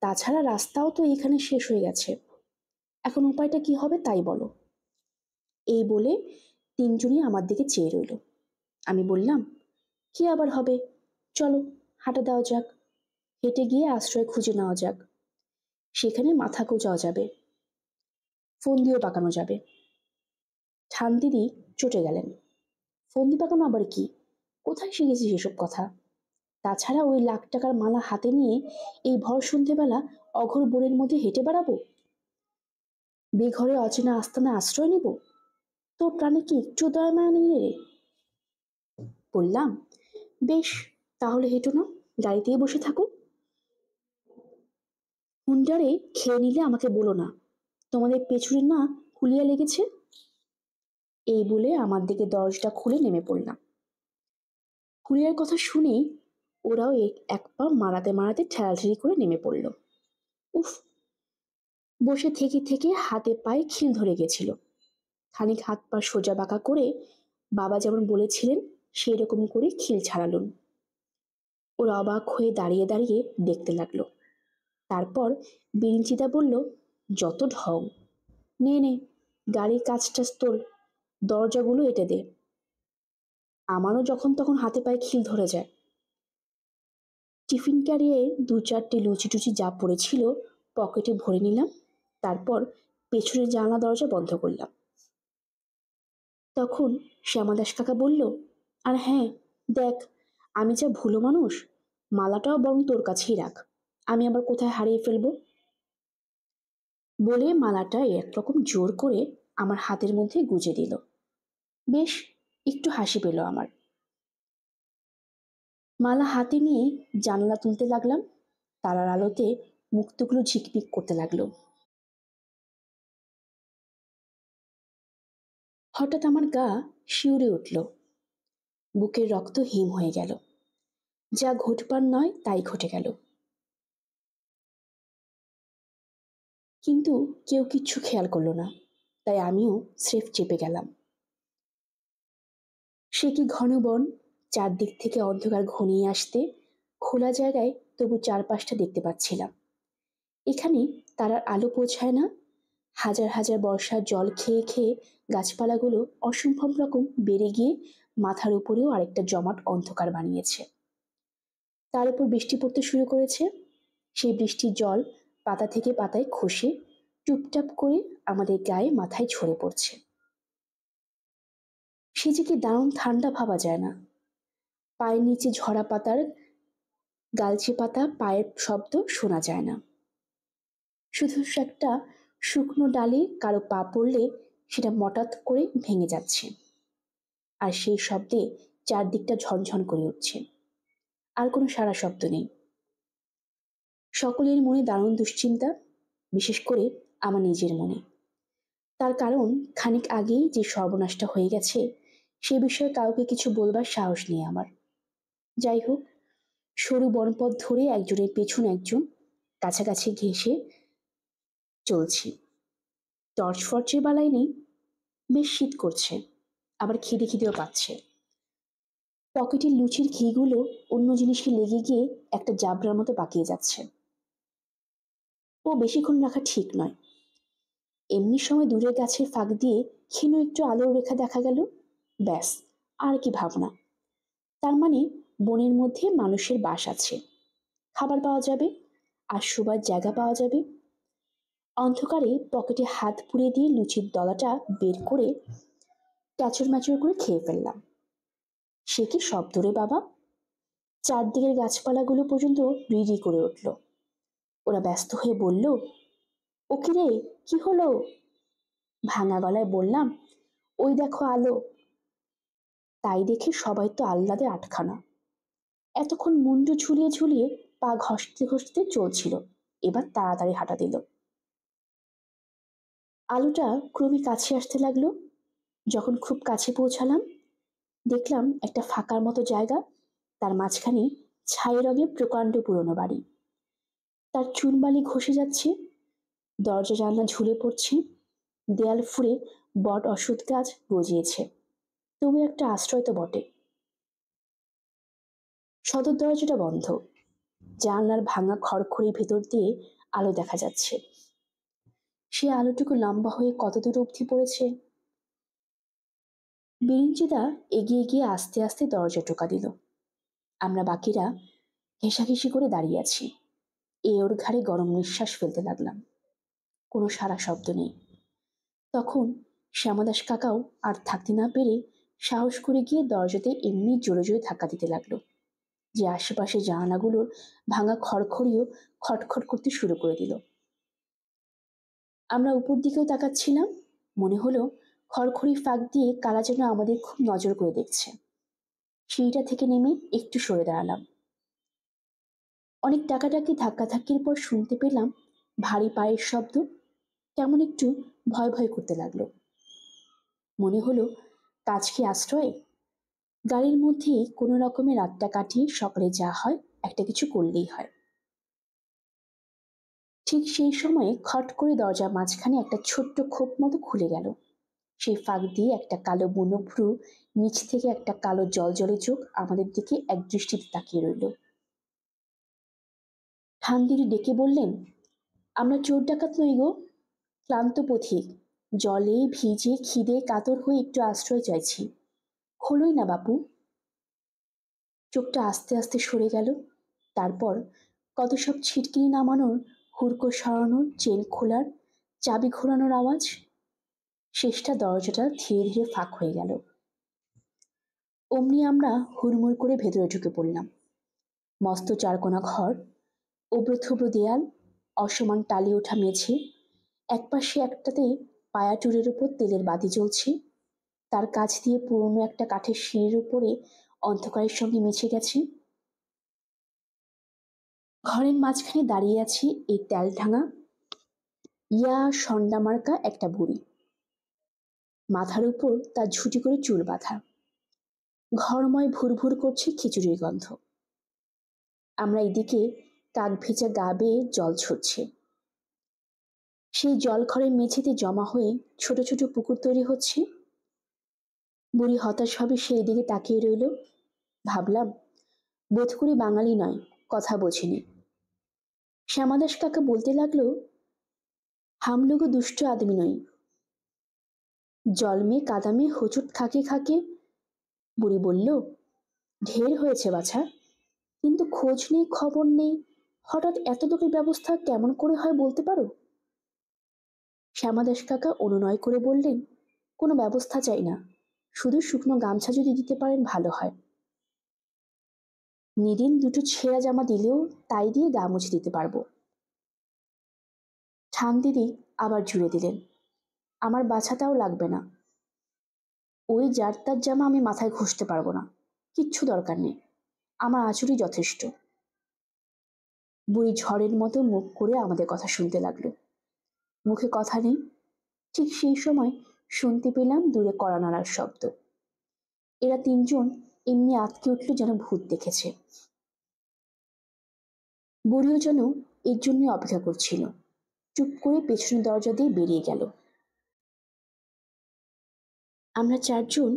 তাছাড়া রাস্তাও তো এখানে শেষ হয়ে গেছে, এখন উপায়টা কি হবে তাই বলো। এই বলে তিনজনই আমার দিকে চেয়ে রইল। আমি বললাম, কি আবার হবে, চলো হাঁটা দেওয়া যাক, হেঁটে গিয়ে আশ্রয় খুঁজে নেওয়া যাক, সেখানে মাথা গোঁজাও যাবে, ফন্দিও পাকানো যাবে। ঠান্দিদি চটে গেলেন, ফন্দি পাকানো আবার কি? কোথায় শিখেছিস এসব কথা? তাছাড়া ওই লাখ টাকার মালা হাতে নিয়ে এই ভর সন্ধেবেলা অঘোর বনের মধ্যে হেঁটে বেড়াবো? বেঘরে অচেনা আস্তানা আশ্রয় নেব? তোর প্রাণে কি একটু দয়া মায়া নেই রে? বললাম, বেশ, তাহলে হেঁটো না, গাড়িতেই বসে থাকো। হুন্ডারে খেয়ে নিলে আমাকে বলো না, তোমাদের পেছনে না হুলিয়া লেগেছে। এই বলে আমার দিকে দরজাটা খুলে নেমে পড়লাম। হুলিয়ার কথা শুনেই ওরাও এক পা মারাতে মারাতে ঠেলাঠেলি করে নেমে পড়ল। উফ, বসে থেকে থেকে হাতে পায়ে খিল ধরে গেছিল। খানিক হাত পা সোজা বাঁকা করে বাবা যেমন বলেছিলেন সেই রকম করে খিল ছাড়ালুম। ওরা অবাক হয়ে দাঁড়িয়ে দাঁড়িয়ে দেখতে লাগলো। তারপর বিরিঞ্চিদা বলল, যত ঢং, নে নে, গাড়ির কাজটা তোল, দরজাগুলো এঁটে দে। আমারও যখন তখন হাতে পায়ে খিল ধরে যায়। টিফিন ক্যারিয়ে 2-4টে লুচি টুচি যা পড়েছিল পকেটে ভরে নিলাম, তারপর পেছনের জানলা দরজা বন্ধ করলাম। তখন শ্যামাদাস কাকা বলল, আর হ্যাঁ, দেখ, আমি যা ভুলো মানুষ, মালাটাও বরং তোর কাছেই রাখ, আমি আবার কোথায় হারিয়ে ফেলবো। বলে মালাটা একরকম জোর করে আমার হাতের মধ্যে গুজে দিল। বেশ, একটু হাসি পেল আমার। মালা হাতে নিয়ে জানলা তুলতে লাগলাম, তারার আলোতে মুক্তগুলো ঝিকপিক করতে লাগলো। হঠাৎ আমার গা শিউরে উঠল, বুকের রক্ত হিম হয়ে গেল। যা ঘটবার নয় তাই ঘটে গেল। কিন্তু কেউ কিচ্ছু খেয়াল করলো না, তাই আমিও স্রেফ চেপে গেলাম। সে কি ঘন বন, চারদিক থেকে অন্ধকার ঘনিয়ে আসতে, খোলা জায়গায় তবু চারপাশটা দেখতে পাচ্ছিলাম। এখানে তারার আলো পৌঁছায় না, হাজার হাজার বর্ষার জল খেয়ে খেয়ে গাছপালাগুলো অসম্ভব রকম বেড়ে গিয়ে মাথার উপরেও আরেকটা জমাট অন্ধকার বানিয়েছে। তার উপর বৃষ্টি পড়তে শুরু করেছে। সেই বৃষ্টির জল পাতা থেকে পাতায় খসে টুপটাপ করে আমাদের গায়ে মাথায় ঝরে পড়ছে। সে যে কি দারুণ ঠান্ডা ভাবা যায় না। পায়ের নিচে ঝরা পাতার গালচে পাতা পায়ের শব্দ শোনা যায় না, শুধু একটা শুকনো ডালে কারো পা পড়লে সেটা মটাত করে ভেঙে যাচ্ছে, আর সেই শব্দে চারদিকটা ঝনঝন করে উঠছে। আর কোনো সারা শব্দ নেই। সকলের মনে দারুণ দুশ্চিন্তা, বিশেষ করে আমার নিজের মনে। তার কারণ খানিক আগেই যে সর্বনাশটা হয়ে গেছে সে বিষয়ে কাউকে কিছু বলবার সাহস নেই আমার। যাই হোক, সরু বনপথ ধরে একজনের পেছন একজন কাছাকাছি ঘেঁষে চলছি। টর্চ ফর্চের বালাই নেই, বেশ শীত করছে, আবার খিদে খিদেও পাচ্ছে। পকেটের লুচির ঘিগুলো অন্য জিনিসে লেগে গিয়ে একটা জাবরার মতো পাকিয়ে যাচ্ছে। ও বেশিক্ষণ রাখা ঠিক নয়। এমনি সময় দূরের গাছের ফাঁক দিয়ে ক্ষীণ একটু আলোর রেখা দেখা গেল, ব্যাস, আর কি ভাবনা। তার মানে বনের মধ্যে মানুষের বাস আছে, খাবার পাওয়া যাবে, আর শোবার জায়গা পাওয়া যাবে। অন্ধকারে পকেটে হাত পুড়ে দিয়ে লুচির দলাটা বের করে ক্যাচর ম্যাচর করে খেয়ে ফেললাম। সে কি শব্দ রে বাবা! চারদিকের গাছপালাগুলো পর্যন্ত রিরি করে উঠল। ওরা ব্যস্ত হয়ে বলল, ও কি রে, কি হলো? ভাঙা গলায় বললাম, ওই দেখো আলো। তাই দেখে সবাই তো আহ্লাদে আটখানা। এতক্ষণ মুন্ডু ঝুলিয়ে ঝুলিয়ে পা ঘষতে ঘষতে চলছিল, এবার তাড়াতাড়ি হাঁটা দিল। আলোটা ক্রমে কাছে আসতে লাগলো। যখন খুব কাছে পৌঁছালাম দেখলাম একটা ফাঁকার মতো জায়গা, তার মাঝখানে ছাই রঙের প্রকাণ্ড পুরনো বাড়ি। তার চুনবালি ঘষে যাচ্ছে, দরজা জানলা ঝুলে পড়ছে, দেয়াল ফুঁড়ে বট অশ্বত্থ গাছ গজিয়েছে। তবু একটা আশ্রয় তো বটে। সদর দরজাটা বন্ধ, জানলার ভাঙা খড়খড়ি ভেতর দিয়ে আলো দেখা যাচ্ছে। সে আলোটুকু লম্বা হয়ে কত দূর অবধি পড়েছে। বিরিঞ্চিদা এগিয়ে গিয়ে আস্তে আস্তে দরজা টোকা দিল। আমরা বাকিরা ঘেঁষাঘেঁষি করে দাঁড়িয়ে আছি। ওর ঘাড়ে গরম নিঃশ্বাস ফেলতে লাগলাম। কোনো সারা শব্দ নেই। তখন শ্যামাদাস কাকাও আর থাকতে না পেরে সাহস করে গিয়ে দরজাতে এমনি জোরে জোরে ধাক্কা দিতে লাগলো যে আশেপাশে জানালাগুলোর ভাঙা খড়খড়িও খটখট করতে শুরু করে দিল। আমরা উপর দিকেও তাকাচ্ছিলাম, মনে হলো খড়খড়ি ফাঁক দিয়ে কারা যেন আমাদের খুব নজর করে দেখছে। সিঁড়িটা থেকে নেমে একটু সরে দাঁড়ালাম। অনেক ডাকাডাকি ধাক্কাধাক্কির পর শুনতে পেলাম ভারী পায়ের শব্দ। কেমন একটু ভয় ভয় করতে লাগলো। মনে হলো কাজ কি আশ্রয়? গাড়ির মধ্যেই কোনো রকমে রাতটা কাটিয়ে সকালে যা হয় একটা কিছু করলেই হয়। ঠিক সেই সময়ে খট করে দরজার মাঝখানে একটা ছোট্ট খোপ মতো খুলে গেল। সেই ফাঁক দিয়ে একটা কালো বুনো ভ্রু, নিচ থেকে একটা কালো জলজলে চোখ আমাদের দিকে এক দৃষ্টিতে তাকিয়ে রইল। ঠান্দিরি ডেকে বললেন, আমরা চোর ডাকাত নই গো, ক্লান্ত পথিক, জলে ভিজে খিদে কাতর হয়ে একটু আশ্রয় চাইছি, খোলোই না বাপু। চোখটা আস্তে আস্তে সরে গেল। তারপর কত সব ছিটকিনি নামানোর, হুড়কো সরানোর, চেন খোলার, চাবি ঘোরানোর আওয়াজ। শেষটা দরজাটা ধীরে ধীরে ফাঁক হয়ে গেল। অমনি আমরা হুড়মুড় করে ভেতরে ঢুকে পড়লাম। মস্ত চারকোনা ঘর, ওব্রথুব্র দেয়াল, অসমান টালি ওঠা মেঝে, একপাশে একটাতে পায়া টুরের উপর তেলের বাতি জ্বলছে, তার কাছ দিয়ে পুরনো একটা কাঠের সিঁড়ির উপরে অন্ধকারের সঙ্গে মিশে গেছে। ঘরের মাঝখানে দাঁড়িয়ে আছে এই তেল ঢাঙা সন্ডা মার্কা একটা বুড়ি। মাথার উপর তার ঝুটি করে চুল বাঁধা। ঘরময় ভুরভুর করছে খিচুড়ির গন্ধ। আমরা এদিকে কাক ভেজা গা বেয়ে জল ছড়ছে। সেই জল ঘরের মেঝেতে জমা হয়ে ছোট ছোট পুকুর তৈরি হচ্ছে। বুড়ি হতাশ ভাবে সেই দিকে তাকিয়ে রইল। ভাবলাম, বোধ করি বাঙালি নয়, কথা বোঝেনি। শ্যামাদাস কাকা বলতে লাগলো, হাম লোগো দুষ্ট আদমি নই, জল মে কাদা মে হোঁচট খাকে খাকে। বুড়ি বলল, ঢের হয়েছে বাছা, কিন্তু খোঁজ নেই খবর নেই, হঠাৎ এত লোকের ব্যবস্থা কেমন করে হয় বলতে পারো? শ্যামাদাস কাকা অনুনয় করে বললেন, কোনো ব্যবস্থা চাই না, শুধু শুকনো গামছা যদি দিতে পারেন ভালো হয়। নিদিন দুটো ছেঁড়া জামা দিলেও তাই দিয়ে গা মুছে দিতে পারবো। ঠান দিদি আবার জুড়ে দিলেন, আমার বাছাটাও লাগবে না। ওই যার তার জামা আমি মাথায় ঘষতে পারবো না, কিচ্ছু দরকার নেই, আমার আঁচড়ই যথেষ্ট। বুড়ি ঝড়ের মতো মুখ করে আমাদের কথা শুনতে লাগলো। মুখে কথা নেই। ঠিক সেই সময় শুনতে পেলাম দূরে কড়া নাড়ার শব্দ। এরা তিনজন এমনি আঁতকে উঠল যেন ভূত দেখেছে। বুড়িও যেন এর জন্য অপেক্ষা করছিল, চুপ করে পেছনের দরজা দিয়ে বেরিয়ে গেল। আমরা চারজন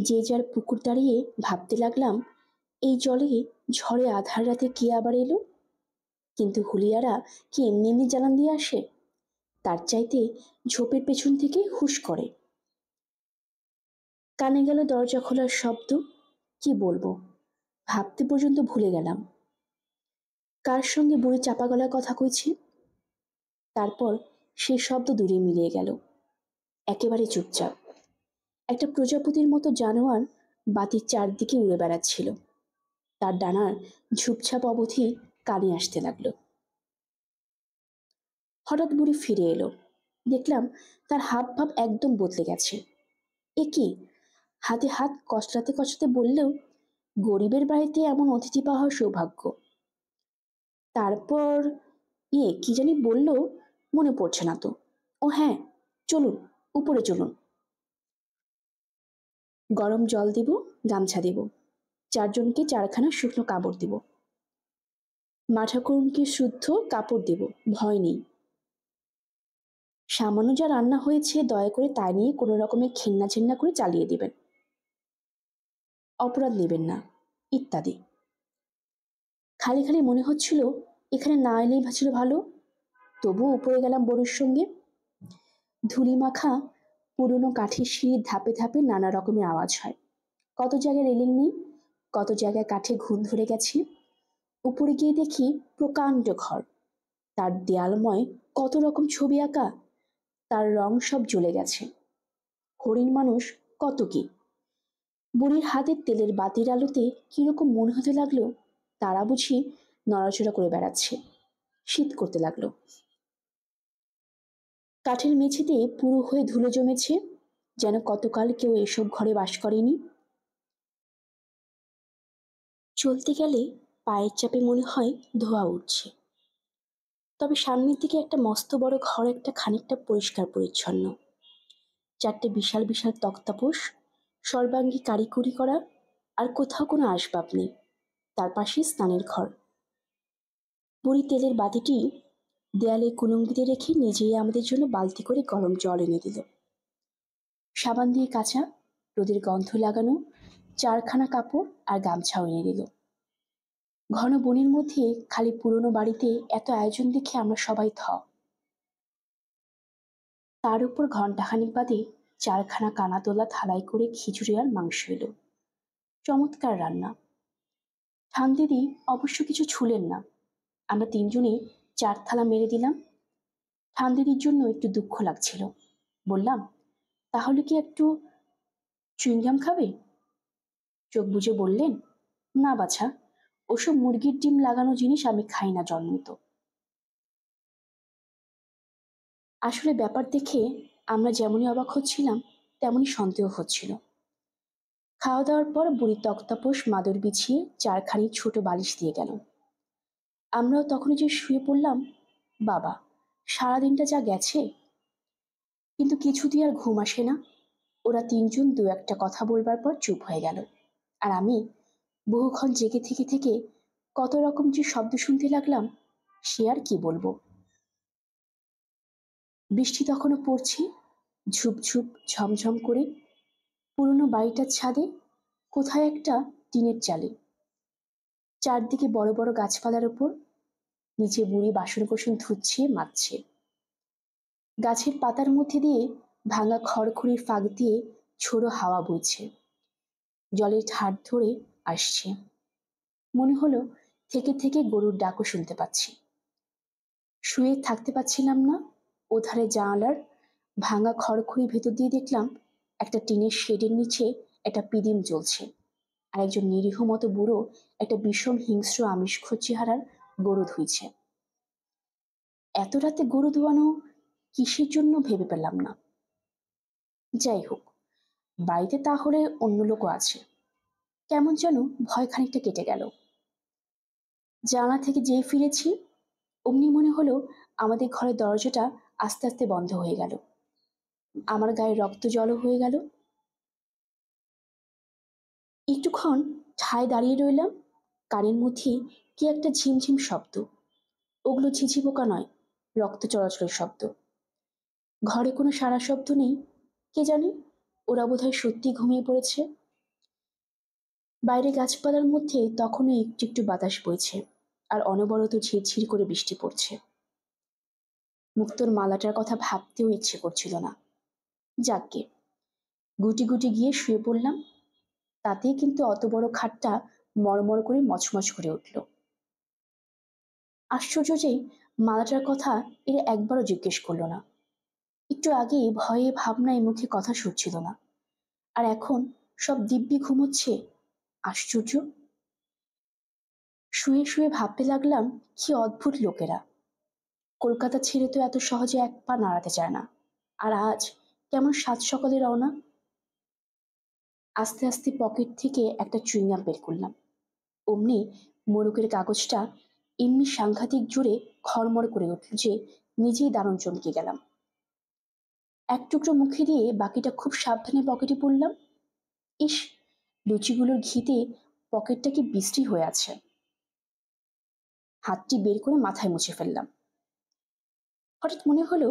যে যার পুকুর দাঁড়িয়ে ভাবতে লাগলাম, এই জলে ঝড়ে আধার রাতে কে আবার এলো? কিন্তু হুলিয়ারা কি এমনি এমনি জ্বালান দিয়ে আসে? তার চাইতে ঝোপের পেছন থেকে হুশ করে। কানে গেল দরজা খোলার শব্দ। কি বলবো, ভাবতে পর্যন্ত ভুলে গেলাম কার সঙ্গে বুড়ি চাপা গলার কথা কইছে। তারপর সেই শব্দ দূরে মিলিয়ে গেল। একেবারে চুপচাপ একটা প্রজাপতির মতো জানোয়ার বাতির চারদিকে উড়ে বেড়াচ্ছিল। তার ডানার ঝুপঝাপ অবধি কানে আসতে লাগলো। হঠাৎ বুড়ি ফিরে এলো। দেখলাম তার হাব ভাব একদম বদলে গেছে। এ কি? হাতে হাত কচলাতে কচলাতে বললেও, গরিবের বাড়িতে এমন অতিথি পাওয়া সৌভাগ্য। তারপর কি জানি বলল, মনে পড়ছে না তো। ও হ্যাঁ, চলুন উপরে চলুন, গরম জল দিব, গামছা দেব, চারজনকে চারখানা শুকনো কাপড় দেব, মাঠাকরুনকে শুদ্ধ কাপড় দেব, ভয় নেই। সামান্য যা রান্না হয়েছে দয়া করে তাই নিয়ে কোনো রকমের খেন্না ছেন্না করে চালিয়ে দেবেন, অপরাধ নেবেন না, ইত্যাদি। খালি খালি মনে হচ্ছিল এখানে না এলেই ছিল ভালো। তবুও উপরে গেলাম বড়ির সঙ্গে। ধুলি মাখা পুরনো কাঠের সিঁড়ির ধাপে ধাপে নানা রকমের আওয়াজ হয়। কত জায়গায় রেলিং নেই, কত জায়গায় কাঠে ঘুণ ধরে গেছে। উপরে গিয়ে দেখি প্রকাণ্ড ঘর, তার দেয়ালময় কত রকম ছবি আঁকা, তার রং সব জ্বলে গেছে। হরিণ মানুষ কত কি। বুড়ির হাতের তেলের বাতির আলোতে কিরকম মনে হতে লাগলো তারা বুঝি নড়াচড়া করে বেড়াচ্ছে। শীত করতে লাগলো। কাঠের মেঝেতে পুরো হয়ে ধুলো জমেছে, যেন কতকাল কেউ এসব ঘরে বাস করেনি। চলতে গেলে পায়ের চাপে মনে হয় ধোয়া উঠছে। তবে সামনের দিকে একটা মস্ত বড় ঘর, একটা খানিকটা পরিষ্কার পরিচ্ছন্ন, চারটে বিশাল বিশাল তক্তাপোষ, সর্বাঙ্গী কারিকুরি করা, আর কোথাও কোনো আসবাব নেই। তার পাশে স্নানের ঘর। বুড়ি তেলের বাতিটি দেয়ালে কুলুঙ্গিতে রেখে নিজেই আমাদের জন্য বালতি করে গরম জল এনে দিল। সাবান দিয়ে কাঁচা, রোদের গন্ধ লাগানো চারখানা কাপড় আর গামছাও এনে দিল। ঘন বনের মধ্যে খালি পুরনো বাড়িতে এত আয়োজন দেখে আমরা সবাই থ। তার উপর ঘণ্টাখানিক বাদে চারখানা কানাতোলা থালায় করে খিচুড়ি আর মাংস এলো। চমৎকার রান্না। ঠান দিদি অবশ্য কিছু ছুলেন না। আমরা তিনজনে 4 থালা মেরে দিলাম। ঠান দিদির জন্য একটু দুঃখ লাগছিল। বললাম, তাহলে কি একটু চুইংগাম খাবে? চোখ বুজে বললেন, না বাছা, ওসব মুরগির ডিম লাগানো জিনিস আমি খাই না জন্মিত। আসলে ব্যাপার দেখে আমরা যেমনই অবাক হচ্ছিলাম তেমনই সন্দেহ হচ্ছিল। খাওয়া দাওয়ার পর বুড়ি তক্তাপোষ মাদুর বিছিয়ে চারখানি ছোট বালিশ দিয়ে গেল। আমরাও তখনই যে শুয়ে পড়লাম। বাবা, সারাদিনটা যা গেছে, কিন্তু কিছুতেই আর ঘুম আসে না। ওরা তিনজন দু একটা কথা বলবার পর চুপ হয়ে গেল। আর আমি বহুক্ষণ জেগে থেকে থেকে কত রকম যে শব্দ শুনতে লাগলাম, সে আর কি বলবো। বৃষ্টি তখনও পড়ছে, ঝুপঝুপ ঝমঝম করে। পুরনো বাড়িটার ছাদে কোথায় একটা টিনের চালে, চারদিকে বড় বড় গাছপালার ওপর নিচে বুড়ি বাসন কোসন ধুচ্ছে মাজছে। গাছের পাতার মধ্যে দিয়ে ভাঙা খড়খড়ির ফাঁক দিয়ে ঝোড়ো হাওয়া বইছে, জলের ধার ধরে আসছে। মনে হলো থেকে থেকে গরুর ডাকও শুনতে পাচ্ছি। শুয়ে থাকতে পারছিলাম না। ওধারে জানালার ভাঙা খড়খড়ি ভেতর দিয়ে দেখলাম একটা টিনের শেডের নিচে একটা পিদিম জ্বলছে। আর একজন নিরীহ মতো বুড়ো একটা বিষম হিংস্র আমিষখোর চেহারার গরু ধুইছে। এত রাতে গরু ধোয়ানো কিসের জন্য ভেবে পেলাম না। যাই হোক, বাড়িতে তাহলে অন্য লোকও আছে। কেমন যেন ভয় খানিকটা কেটে গেল। জানালা থেকে যেই ফিরেছি অমনি মনে হলো আমাদের ঘরের দরজাটা আস্তে আস্তে বন্ধ হয়ে গেল। আমার গায়ে রক্ত জড়ো হয়ে গেল। একটুক্ষণ ঠায় দাঁড়িয়ে রইলাম। কানের মধ্যে কি একটা ঝিমঝিম শব্দ। ওগুলো ঝিঝি পোকা নয়, রক্ত চলাচলের শব্দ। ঘরে কোনো সারা শব্দ নেই। কে জানে, ওরা বোধহয় সত্যি ঘুমিয়ে পড়েছে। বাইরে গাছপালার মধ্যে তখনও একটু একটু বাতাস বইছে, আর অনবরত ঝিরঝির করে বৃষ্টি পড়ছে। মুক্তোর মালাটার কথা ভাবতেও ইচ্ছে করছিল না। যাকগে, গুটি গুটি গিয়ে শুয়ে পড়লাম। তাতেই কিন্তু অত বড় খাটটা মরমর করে মচমচ করে উঠল। আশ্চর্য যে মালাটার কথা এরা একবারও জিজ্ঞেস করলো না। একটু আগেই ভয়ে ভাবনায় মুখে কথা সরছিল না, আর এখন সব দিব্যি ঘুমোচ্ছে। আশ্চর্য। শুয়ে শুয়ে ভাবতে লাগলাম, কি অদ্ভুত লোকেরা। কলকাতা ছেড়ে তো এত সহজে এক পা নাড়াতে চায় না, আর আজ কেমন সাত সকালে রওনা। আস্তে আস্তে পকেট থেকে একটা চুইংগাম বের করলাম। অমনি মোড়কের কাগজটা এমনি সাংঘাতিক জোরে খড়মড় করে উঠল যে নিজেই দারুণ চমকে গেলাম। এক টুকরো মুখে দিয়ে বাকিটা খুব সাবধানে পকেটে পুরলাম। ইস, লুচিগুলোর ঘিতে পকেটটা কি বিশ্রী হয়ে আছে। হাতটি বের করে মাথায় মুছে ফেললাম। হঠাৎ মনে হলো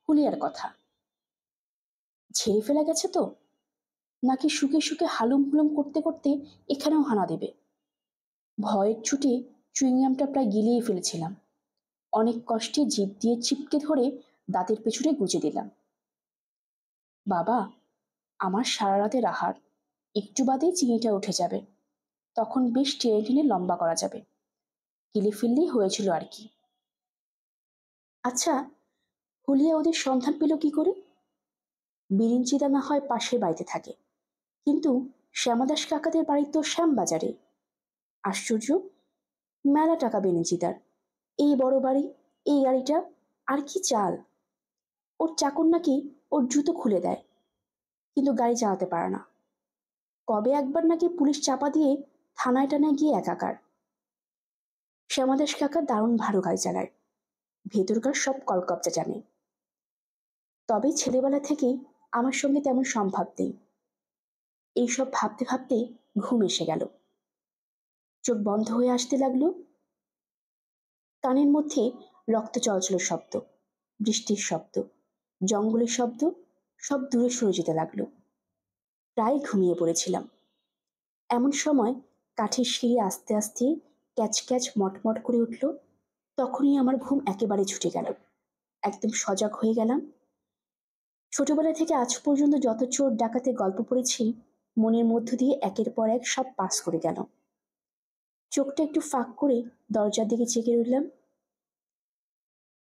হুলিয়ার কথা। ঝেড়ে ফেলা গেছে তো, নাকি শুকে শুকে হালুম হুলুম করতে করতে এখানেও হানা দেবে। ভয়ের ছুটে চুইংগামটা প্রায় গিলিয়ে ফেলেছিলাম। অনেক কষ্টে জিভ দিয়ে চিপকে ধরে দাঁতের পেছনে গুজে দিলাম। বাবা, আমার সারা রাতের আহার, একটু বাদেই চিনিটা উঠে যাবে। তখন বেশ টেনে টেনে লম্বা করা যাবে। গিলে ফেললেই হয়েছিল আর কি। আচ্ছা, হুলিয়া ওদের সন্ধান পেল কি করে? বিরিঞ্চিদা না হয় পাশের বাড়িতে থাকে, কিন্তু শ্যামাদাস কাকাদের বাড়ি তো শ্যামবাজারে। আশ্চর্য, মেলা টাকা বিরিঞ্চিদার। এই বড় বাড়ি, এই গাড়িটা, আর কি চাল। ওর চাকর নাকি ওর জুতো খুলে দেয়, কিন্তু গাড়ি চালাতে পারে না। কবে একবার নাকি পুলিশ চাপা দিয়ে থানায় টানায় গিয়ে একাকার। শ্যামাদাস কাকা দারুণ ভালো গাড়ি চালায়, ভেতরকার সব কলকবজা জানে। তবে ছেলেবেলা থেকেই আমার সঙ্গে তেমন সম্ভাব নেই। এইসব ভাবতে ভাবতে ঘুম এসে গেল। চোখ বন্ধ হয়ে আসতে লাগলো। কানের মধ্যে রক্ত চলাচলের শব্দ, বৃষ্টির শব্দ, জঙ্গলের শব্দ সব দূরে সরে যেতে লাগলো। প্রায় ঘুমিয়ে পড়েছিলাম। এমন সময় কাঠের সিঁড়ি আস্তে আস্তে ক্যাচ ক্যাচ মটমট করে উঠল। তখনই আমার ঘুম একেবারে ছুটে গেল। একদম সজাগ হয়ে গেলাম। ছোটবেলা থেকে আজ পর্যন্ত যত চোর ডাকাতের গল্প পড়েছি, মনের মধ্য দিয়ে একের পর এক সব পাস করে গেল। চোখটা একটু ফাঁক করে দরজার দিকে চেকে রইলাম।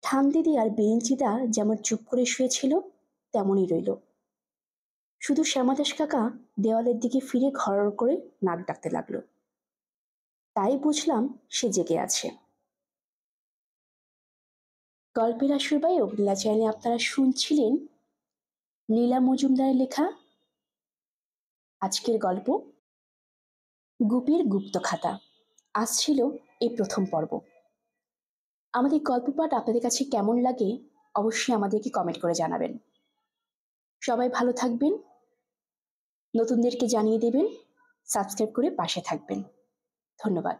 ঠান দিদি আর বেঞ্চিদা যেমন চুপ করে শুয়েছিল তেমনই রইল। শুধু শ্যামাদাস কাকা দেওয়ালের দিকে ফিরে ঘরর করে নাক ডাকতে লাগলো। তাই বুঝলাম সে জেগে আছে। গল্পের আসর বাই অগ্নিলা চ্যানেলে আপনারা শুনছিলেন লীলা মজুমদারের লেখা আজকের গল্প গুপির গুপ্তখাতা। আজ ছিল এই প্রথম পর্ব। আমাদের গল্প পাঠ আপনাদের কাছে কেমন লাগে অবশ্যই আমাদেরকে কমেন্ট করে জানাবেন। সবাই ভালো থাকবেন, নতুনদেরকে জানিয়ে দেবেন, সাবস্ক্রাইব করে পাশে থাকবেন। ধন্যবাদ।